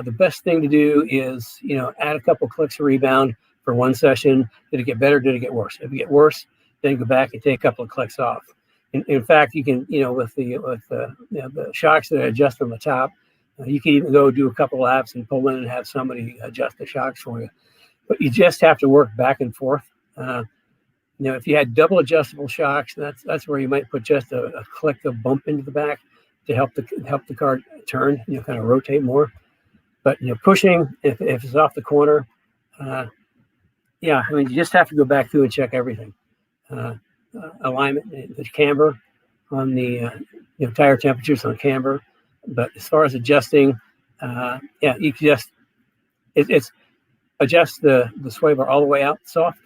Speaker 1: the best thing to do is, add a couple clicks of rebound for 1 session. Did it get better? Did it get worse? If it get worse, then go back and take a couple of clicks off. In fact, you can, with the shocks that adjust on the top, you can even go do a couple laps and pull in and have somebody adjust the shocks for you. But you just have to work back and forth. If you had double adjustable shocks, that's where you might put just a click of bump into the back to help the car turn, kind of rotate more. But pushing, if it's off the corner, yeah, I mean, you just have to go back through and check everything. Alignment, the camber on the tire temperatures on camber. But as far as adjusting, you can just it's adjust the sway bar all the way out soft,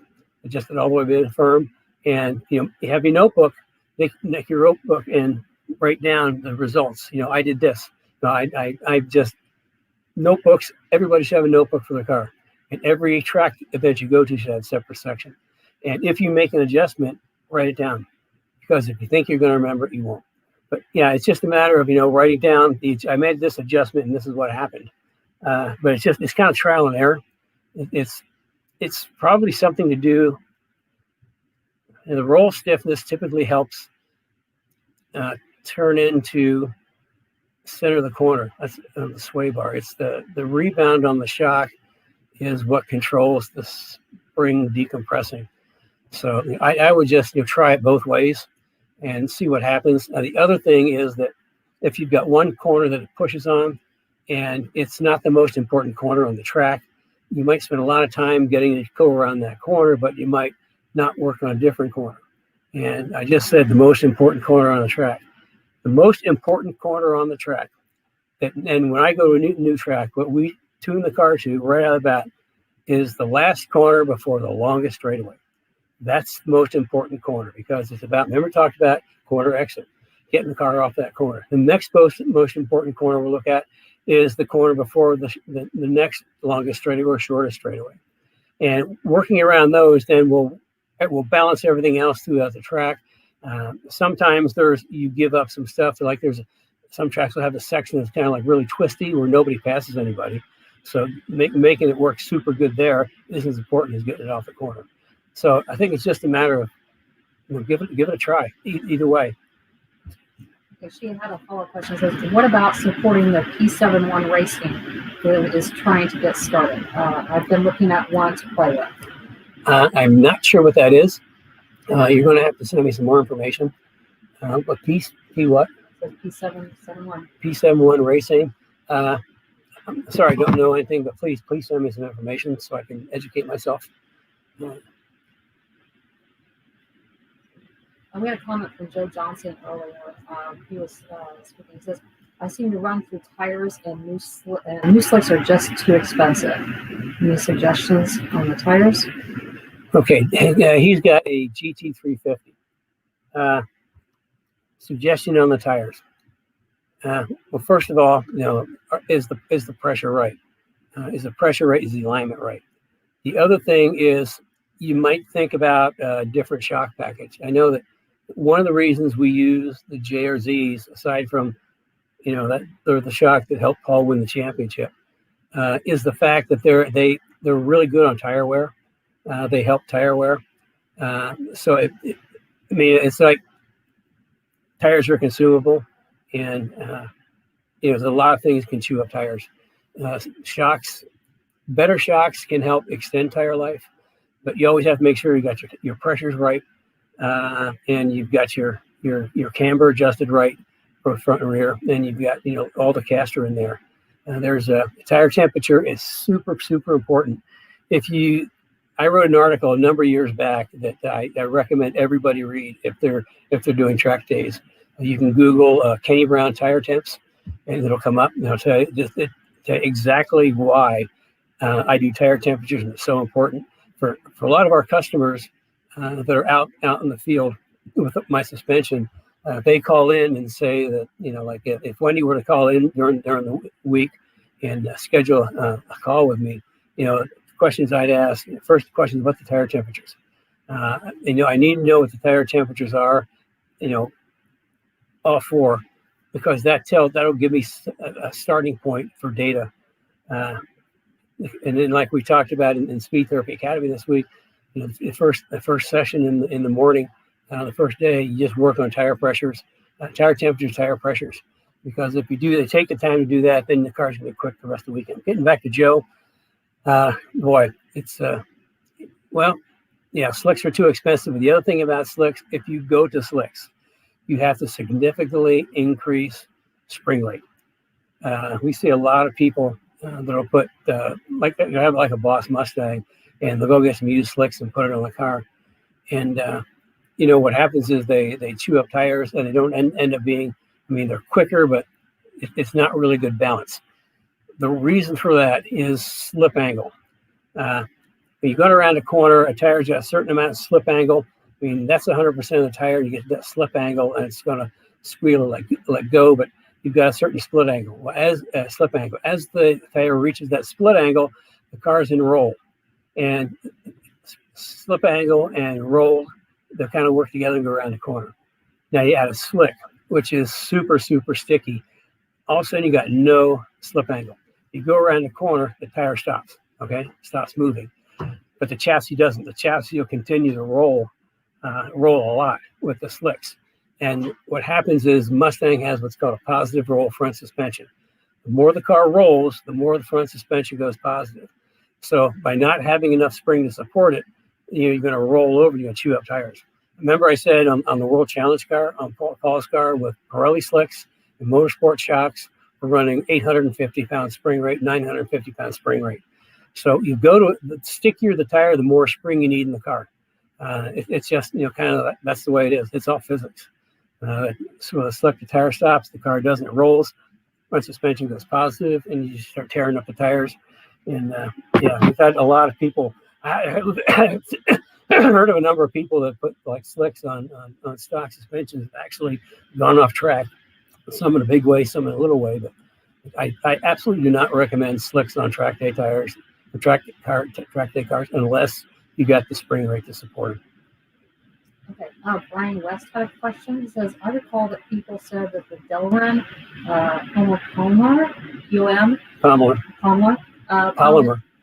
Speaker 1: adjust it all the way in firm, and you have your notebook, make your notebook and write down the results. I did this. I just notebooks. Everybody should have a notebook for their car, and every track event you go to should have a separate section. And if you make an adjustment, write it down, because if you think you're going to remember it, you won't. But yeah, it's just a matter of writing down. I made this adjustment, and this is what happened. But it's kind of trial and error. It's probably something to do. And the roll stiffness typically helps turn into center of the corner. That's the sway bar. It's the rebound on the shock is what controls the spring decompressing. So I would just try it both ways and see what happens. The other thing is that if you've got one corner that it pushes on and it's not the most important corner on the track, you might spend a lot of time getting it to go around that corner, but you might not work on a different corner. And I just said the most important corner on the track. The most important corner on the track. And when I go to a new track, what we tune the car to right out of the bat is the last corner before the longest straightaway. That's the most important corner, because it's about, remember, talked about corner exit, getting the car off that corner. The next most important corner we'll look at is the corner before the next longest straightaway or shortest straightaway. And working around those, then we'll balance everything else throughout the track. Sometimes you give up some stuff. Like some tracks will have a section that's kind of like really twisty where nobody passes anybody. So making it work super good there isn't as important as getting it off the corner. So I think it's just a matter of give it a try either way.
Speaker 2: Okay, she had a follow-up question. Says, what about supporting the P71 racing that is trying to get started? I've been looking at one to play with.
Speaker 1: I'm not sure what that is. You're going to have to send me some more information. But P what?
Speaker 2: P771.
Speaker 1: P71 racing. I'm sorry, I don't know anything, but please send me some information so I can educate myself.
Speaker 2: We had a comment from Joe Johnson earlier. He was speaking. He says, I seem to run through tires and new slicks are just too expensive. Any suggestions on the tires?
Speaker 1: Okay, he's got a GT350. Suggestion on the tires. Well, first of all, is the pressure right? Is the pressure right? Is the alignment right? The other thing is you might think about a different shock package. I know that one of the reasons we use the JRZs, aside from that they're the shock that helped Paul win the championship, is the fact that they're really good on tire wear. They help tire wear. So it's like tires are consumable, and there's a lot of things can chew up tires. Better shocks can help extend tire life, but you always have to make sure you got your pressures right, and you've got your camber adjusted right for front and rear, and you've got all the caster in there. There's a tire temperature is super important. I wrote an article a number of years back that I recommend everybody read if they're doing track days. You can Google Kenny Brown tire temps, and it'll come up. And it'll tell you exactly why I do tire temperatures, and it's so important for a lot of our customers that are out in the field with my suspension. They call in and say that like if Wendy were to call in during the week and schedule a call with me, questions I'd ask. First question is about the tire temperatures. I need to know what the tire temperatures are, all four, because that'll give me a starting point for data. And then, like we talked about in Speed Therapy Academy this week, the first session in the morning, the first day, you just work on tire pressures, tire temperatures, tire pressures. Because if you take the time to do that, then the car's going to be quick the rest of the weekend. Getting back to Joe. It's slicks are too expensive. But the other thing about slicks, if you go to slicks, you have to significantly increase spring rate. We see a lot of people that'll put have like a Boss Mustang, and they'll go get some used slicks and put it on the car. And you know what happens is they chew up tires, and they don't end up being. I mean, they're quicker, but it's not really good balance. The reason for that is slip angle. When you go around a corner, a tire's got a certain amount of slip angle. I mean, that's 100% of the tire. You get that slip angle, and it's going to squeal or let go, but you've got a certain split angle. Well, as the tire reaches that split angle, the car's in roll, and slip angle and roll, they kind of work together and go around the corner. Now you add a slick, which is super sticky. All of a sudden you got no slip angle. You go around the corner, the tire stops. Okay, stops moving, but the chassis doesn't. The chassis will continue to roll a lot with the slicks. And what happens is Mustang has what's called a positive roll front suspension. The more the car rolls, the more the front suspension goes positive. So by not having enough spring to support it, you're going to roll over, you're going to chew up tires. Remember I said on the World Challenge car, on Paul's car with Pirelli slicks and Motorsport shocks, we're running 850-pound spring rate, 950-pound spring rate. So you go to the stickier the tire, the more spring you need in the car. It's just, kind of that's the way it is. It's all physics. So the slick, the tire stops, the car doesn't, it rolls, front suspension goes positive, and you start tearing up the tires. And we've had a lot of people. I heard of a number of people that put like slicks on stock suspensions, actually gone off track. Some in a big way, some in a little way. But I absolutely do not recommend slicks on track day tires, track day cars, unless you got the spring rate to support it.
Speaker 2: Okay. Brian West had a question. He says, I recall that people said that the Delron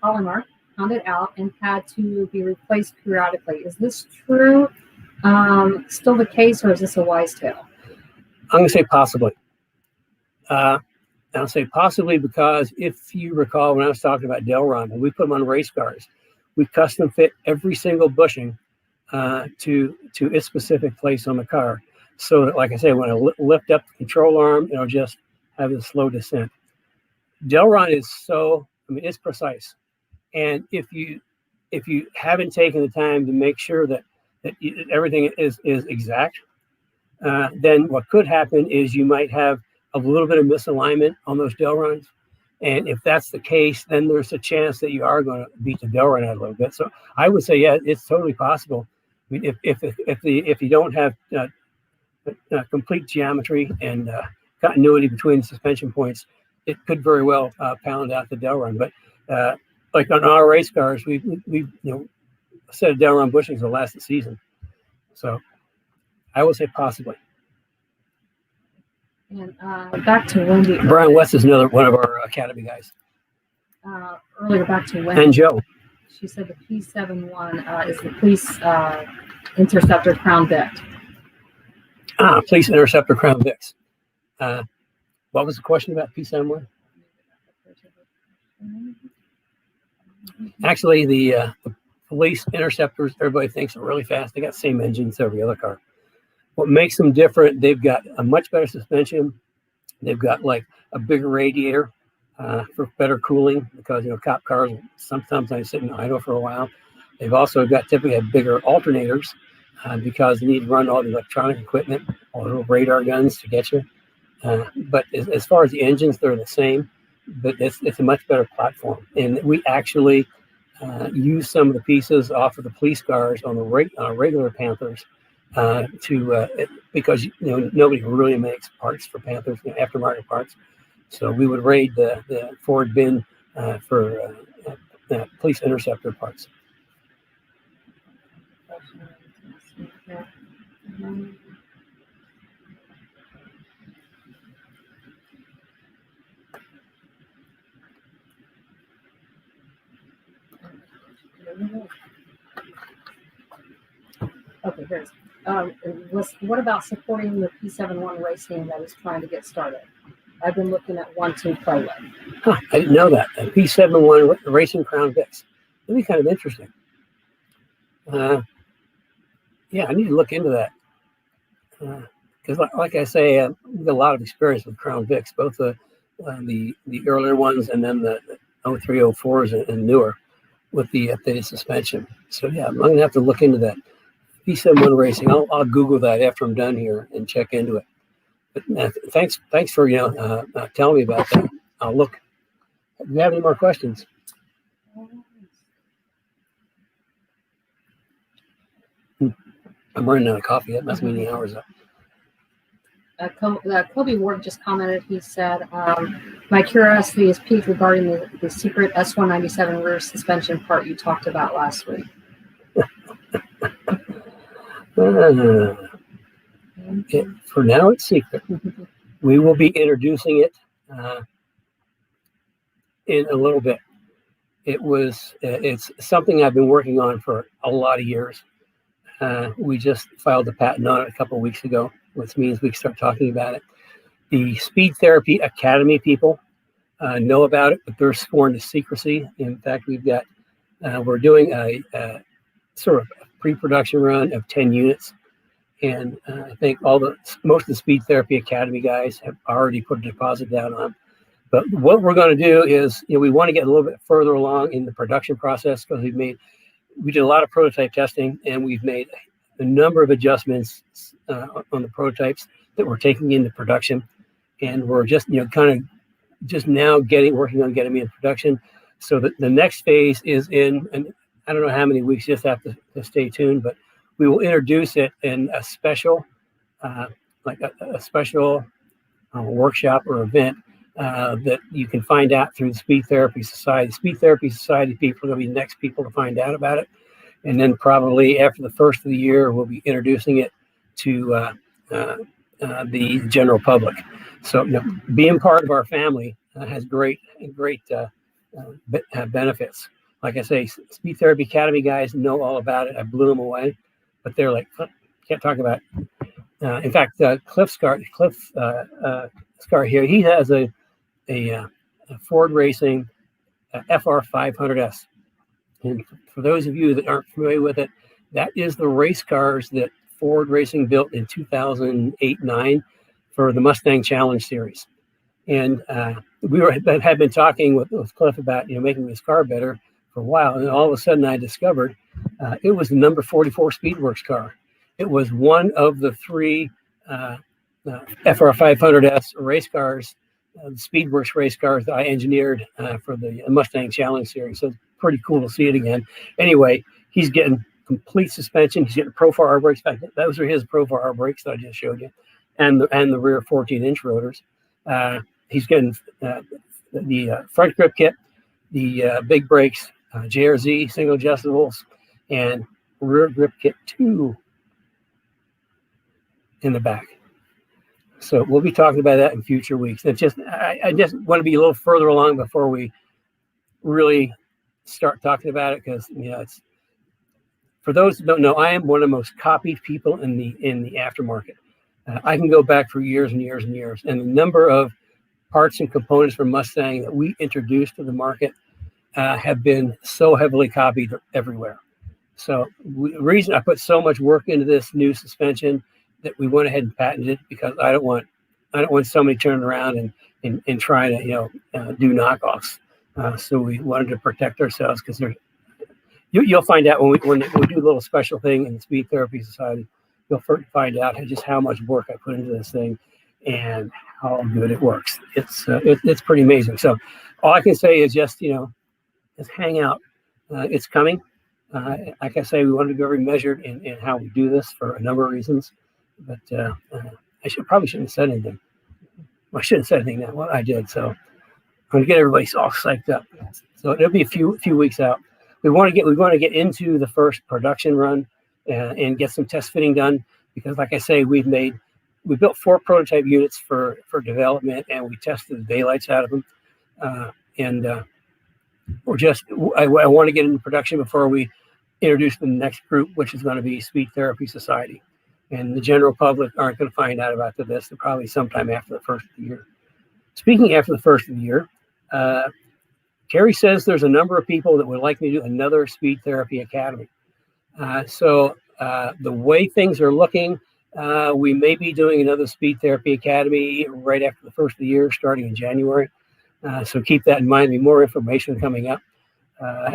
Speaker 2: polymer pounded out and had to be replaced periodically. Is this true? Still the case, or is this a wise tale?
Speaker 1: I'm going to say possibly. I'll say possibly because if you recall when I was talking about Delron, when we put them on race cars, we custom fit every single bushing to its specific place on the car. So that, like I say, when I lift up the control arm, it'll just have a slow descent. Delron is it's precise. And if you haven't taken the time to make sure that everything is exact, then what could happen is you might have a little bit of misalignment on those Delrons. And if that's the case, then there's a chance that you are going to beat the Delron out a little bit. So I would say, yeah, it's totally possible. I mean, if you don't have complete geometry and continuity between suspension points, it could very well pound out the Delron. But like on our race cars, we a set of Delron bushings will last the season. So I would say possibly.
Speaker 2: And back to Wendy.
Speaker 1: Brian West is another one of our Academy guys.
Speaker 2: Earlier, back to Wendy.
Speaker 1: And Joe.
Speaker 2: She said the P71 is the police interceptor Crown Vic.
Speaker 1: Police interceptor Crown Vics. What was the question about P71? Actually, the police interceptors, everybody thinks are really fast. They got the same engines as every other car. What makes them different, they've got a much better suspension. They've got like a bigger radiator for better cooling because, cop cars sometimes I sit in idle for a while. They've also got typically have bigger alternators because they need to run all the electronic equipment, all the little radar guns to get you. But as far as the engines, they're the same, but it's a much better platform. And we actually use some of the pieces off of the police cars on the regular Panthers because nobody really makes parts for Panthers, aftermarket parts. So we would raid the Ford bin for police interceptor parts.
Speaker 2: Okay, here's what about supporting the P71 racing that is trying to get started? I've been looking at one to play with.
Speaker 1: I didn't know that. A P71 Racing Crown Vics. That'd be kind of interesting. Yeah, I need to look into that. Because like I say, we've got a lot of experience with Crown Vics, both the earlier ones and then the 03, 04s and newer. with the updated suspension. So yeah, I'm going to have to look into that. B71 racing. I'll Google that after I'm done here and check into it. But thanks for telling me about that. I'll look. Do you have any more questions? I'm running out of coffee. That must mean the hour's up.
Speaker 2: Kobe Ward just commented. He said, "My curiosity is piqued regarding the secret S197 rear suspension part you talked about last week."
Speaker 1: For now, it's secret. We will be introducing it in a little bit. It's something I've been working on for a lot of years. We just filed a patent on it a couple of weeks ago, which means we can start talking about it. The Speed Therapy Academy people know about it, but they're sworn to secrecy. In fact, we're doing a sort of pre-production run of 10 units. And I think most of the Speed Therapy Academy guys have already put a deposit down on. But what we're going to do is, we want to get a little bit further along in the production process, because we did a lot of prototype testing, and we've made a number of adjustments on the prototypes that we're taking into production. And we're just, working on getting me in production. So that the next phase is in, and I don't know how many weeks, you just have to stay tuned, but we will introduce it in a special, a special workshop or event that you can find out through the Speed Therapy Society. Speed Therapy Society people are going to be the next people to find out about it. And then probably after the first of the year, we'll be introducing it to the general public. So being part of our family has great benefits. Like I say, Speed Therapy Academy guys know all about it. I blew them away, but they're like, can't talk about it. In fact, Cliff Scar here, he has a Ford Racing FR500S. And for those of you that aren't familiar with it, that is the race cars that Ford Racing built in 2008-9 for the Mustang Challenge Series. And we had been talking with Cliff about making this car better for a while, and then all of a sudden I discovered it was the number 44 Speedworks car. It was one of the three FR500S race cars, Speedworks race cars that I engineered for the Mustang Challenge Series. So it's pretty cool to see it again. Anyway, he's getting complete suspension. He's getting Profar R brakes. In fact, those are his Profar R brakes that I just showed you, and the rear 14-inch rotors. He's getting the front grip kit, the big brakes, JRZ single adjustables, and rear grip kit 2 in the back. So we'll be talking about that in future weeks. I just want to be a little further along before we really start talking about it, because it's, for those who don't know, I am one of the most copied people in the aftermarket. I can go back for years and years and years, and the number of parts and components from Mustang that we introduced to the market have been so heavily copied everywhere. So the reason I put so much work into this new suspension that we went ahead and patented it, because I don't want somebody turning around and trying to do knockoffs. So we wanted to protect ourselves, because you'll find out when we do a little special thing in the Speed Therapy Society. You'll find out just how much work I put into this thing and how good it works. It's pretty amazing. So all I can say is just hang out. It's coming. Like I say, we wanted to be very measured in how we do this for a number of reasons. But I probably shouldn't have said anything. Well, I shouldn't have said anything now. Well, I did. So I'm going to get everybody all psyched up. So it'll be a few weeks out. We want to get into the first production run and get some test fitting done, because like I say, we built 4 prototype units for development, and we tested the daylights out of them. I want to get into production before we introduce the next group, which is going to be Speed Therapy Society. And the general public aren't going to find out about this. They're probably sometime after the first of the year. Speaking after the first of the year, Kerry says there's a number of people that would like me to do another Speed Therapy Academy. So the way things are looking, we may be doing another Speed Therapy Academy right after the first of the year, starting in January. So keep that in mind. There'll be more information coming up.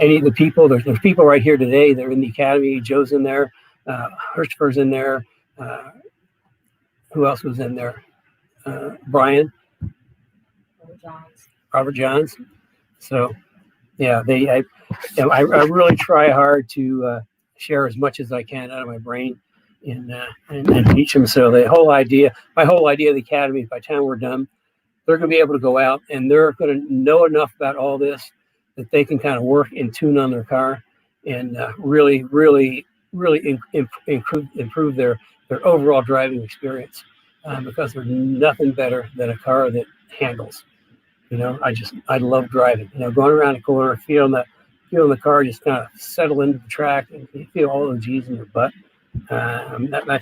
Speaker 1: any of the people. There's people right here today. They're in the academy. Joe's in there. Christopher's in there. Who else was in there? Brian. Robert Johns. So, yeah, I really try hard to share as much as I can out of my brain and teach them. So my whole idea of the academy, by the time we're done, they're going to be able to go out and they're going to know enough about all this that they can kind of work and tune on their car and really improve their overall driving experience because there's nothing better than a car that handles. I love driving. Going around the corner, feeling the car just kind of settle into the track and you feel all the G's in your butt. I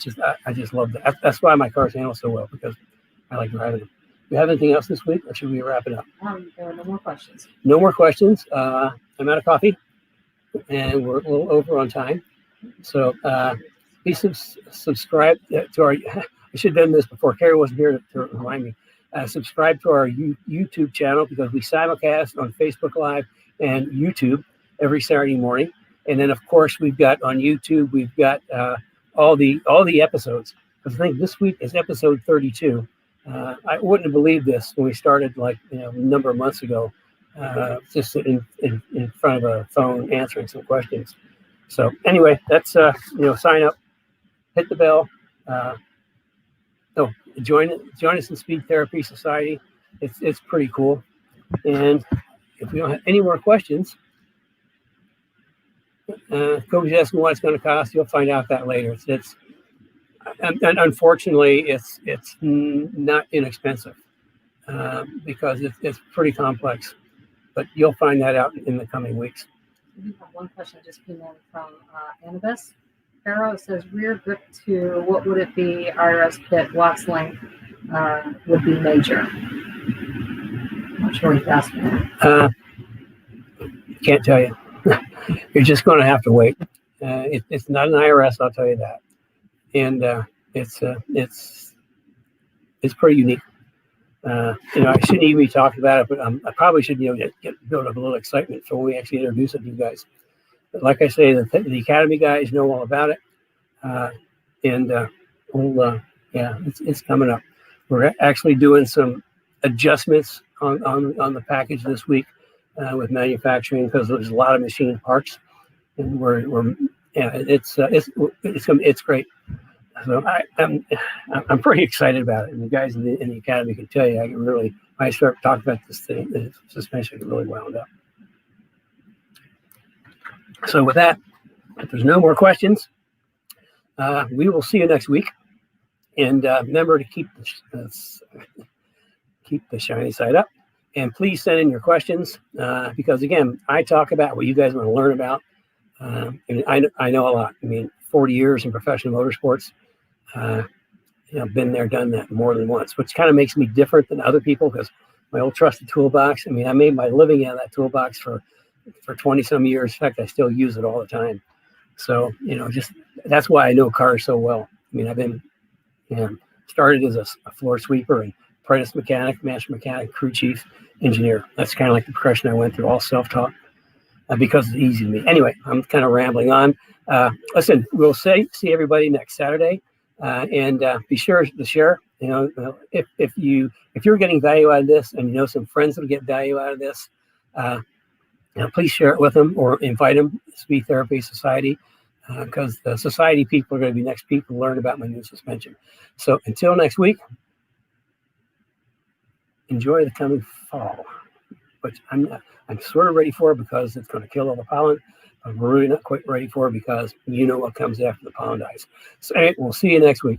Speaker 1: just love that. That's why my cars handle so well, because I like driving them. Do you have anything else this week, or should we wrap it up?
Speaker 2: There are no more questions.
Speaker 1: No more questions. I'm out of coffee, and we're a little over on time. So please subscribe to our. I should have done this before. Carrie wasn't here to remind me. Subscribe to our YouTube channel, because we simulcast on Facebook Live and YouTube every Saturday morning. And then, of course, we've got on YouTube, we've got all the episodes. Because I think this week is episode 32. I wouldn't have believed this when we started, a number of months ago, just in front of a phone answering some questions. So anyway, that's sign up, hit the bell. Join us in Speed Therapy Society. It's pretty cool. And if we don't have any more questions, Kobe's asking what it's going to cost. You'll find out that later. And unfortunately, it's not inexpensive because it's pretty complex. But you'll find that out in the coming weeks.
Speaker 2: We have one question that just came in from Annabis. Arrow says rear grip to what would it be? RS kit, watts length would be major. I'm not sure what he's asking.
Speaker 1: Can't tell you. You're just going to have to wait. It's not an IRS, I'll tell you that. And it's pretty unique. I shouldn't even be talking about it, but I probably should build up a little excitement for when we actually introduce it to you guys. But like I say, the Academy guys know all about it, it's coming up. We're actually doing some adjustments on the package this week with manufacturing, because there's a lot of machine parts, and it's great. So I'm pretty excited about it, and the guys in the Academy can tell you, when I start talking about this thing, the suspension get really wound up. So with that, if there's no more questions, we will see you next week. And remember to keep the shiny side up. And please send in your questions because, again, I talk about what you guys want to learn about. And I know a lot. 40 years in professional motorsports. Been there, done that more than once, which kind of makes me different than other people, because my old trusted toolbox, I made my living out of that toolbox for 20 some years. In fact, I still use it all the time. So, just that's why I know cars so well. I've been started as a floor sweeper and apprentice mechanic, master mechanic, crew chief, engineer. That's kind of like the progression I went through, all self-taught, because it's easy to me. Anyway, I'm kind of rambling on. Listen, we'll see everybody next Saturday, and be sure to share. If you're getting value out of this, and some friends that will get value out of this, please share it with them or invite them to Speed Therapy Society, because the society people are going to be next people to learn about my new suspension. So until next week, enjoy the coming fall, which I'm sort of ready for, because it's going to kill all the pollen. I'm really not quite ready for it, because what comes after the pollen dies. So anyway, we'll see you next week.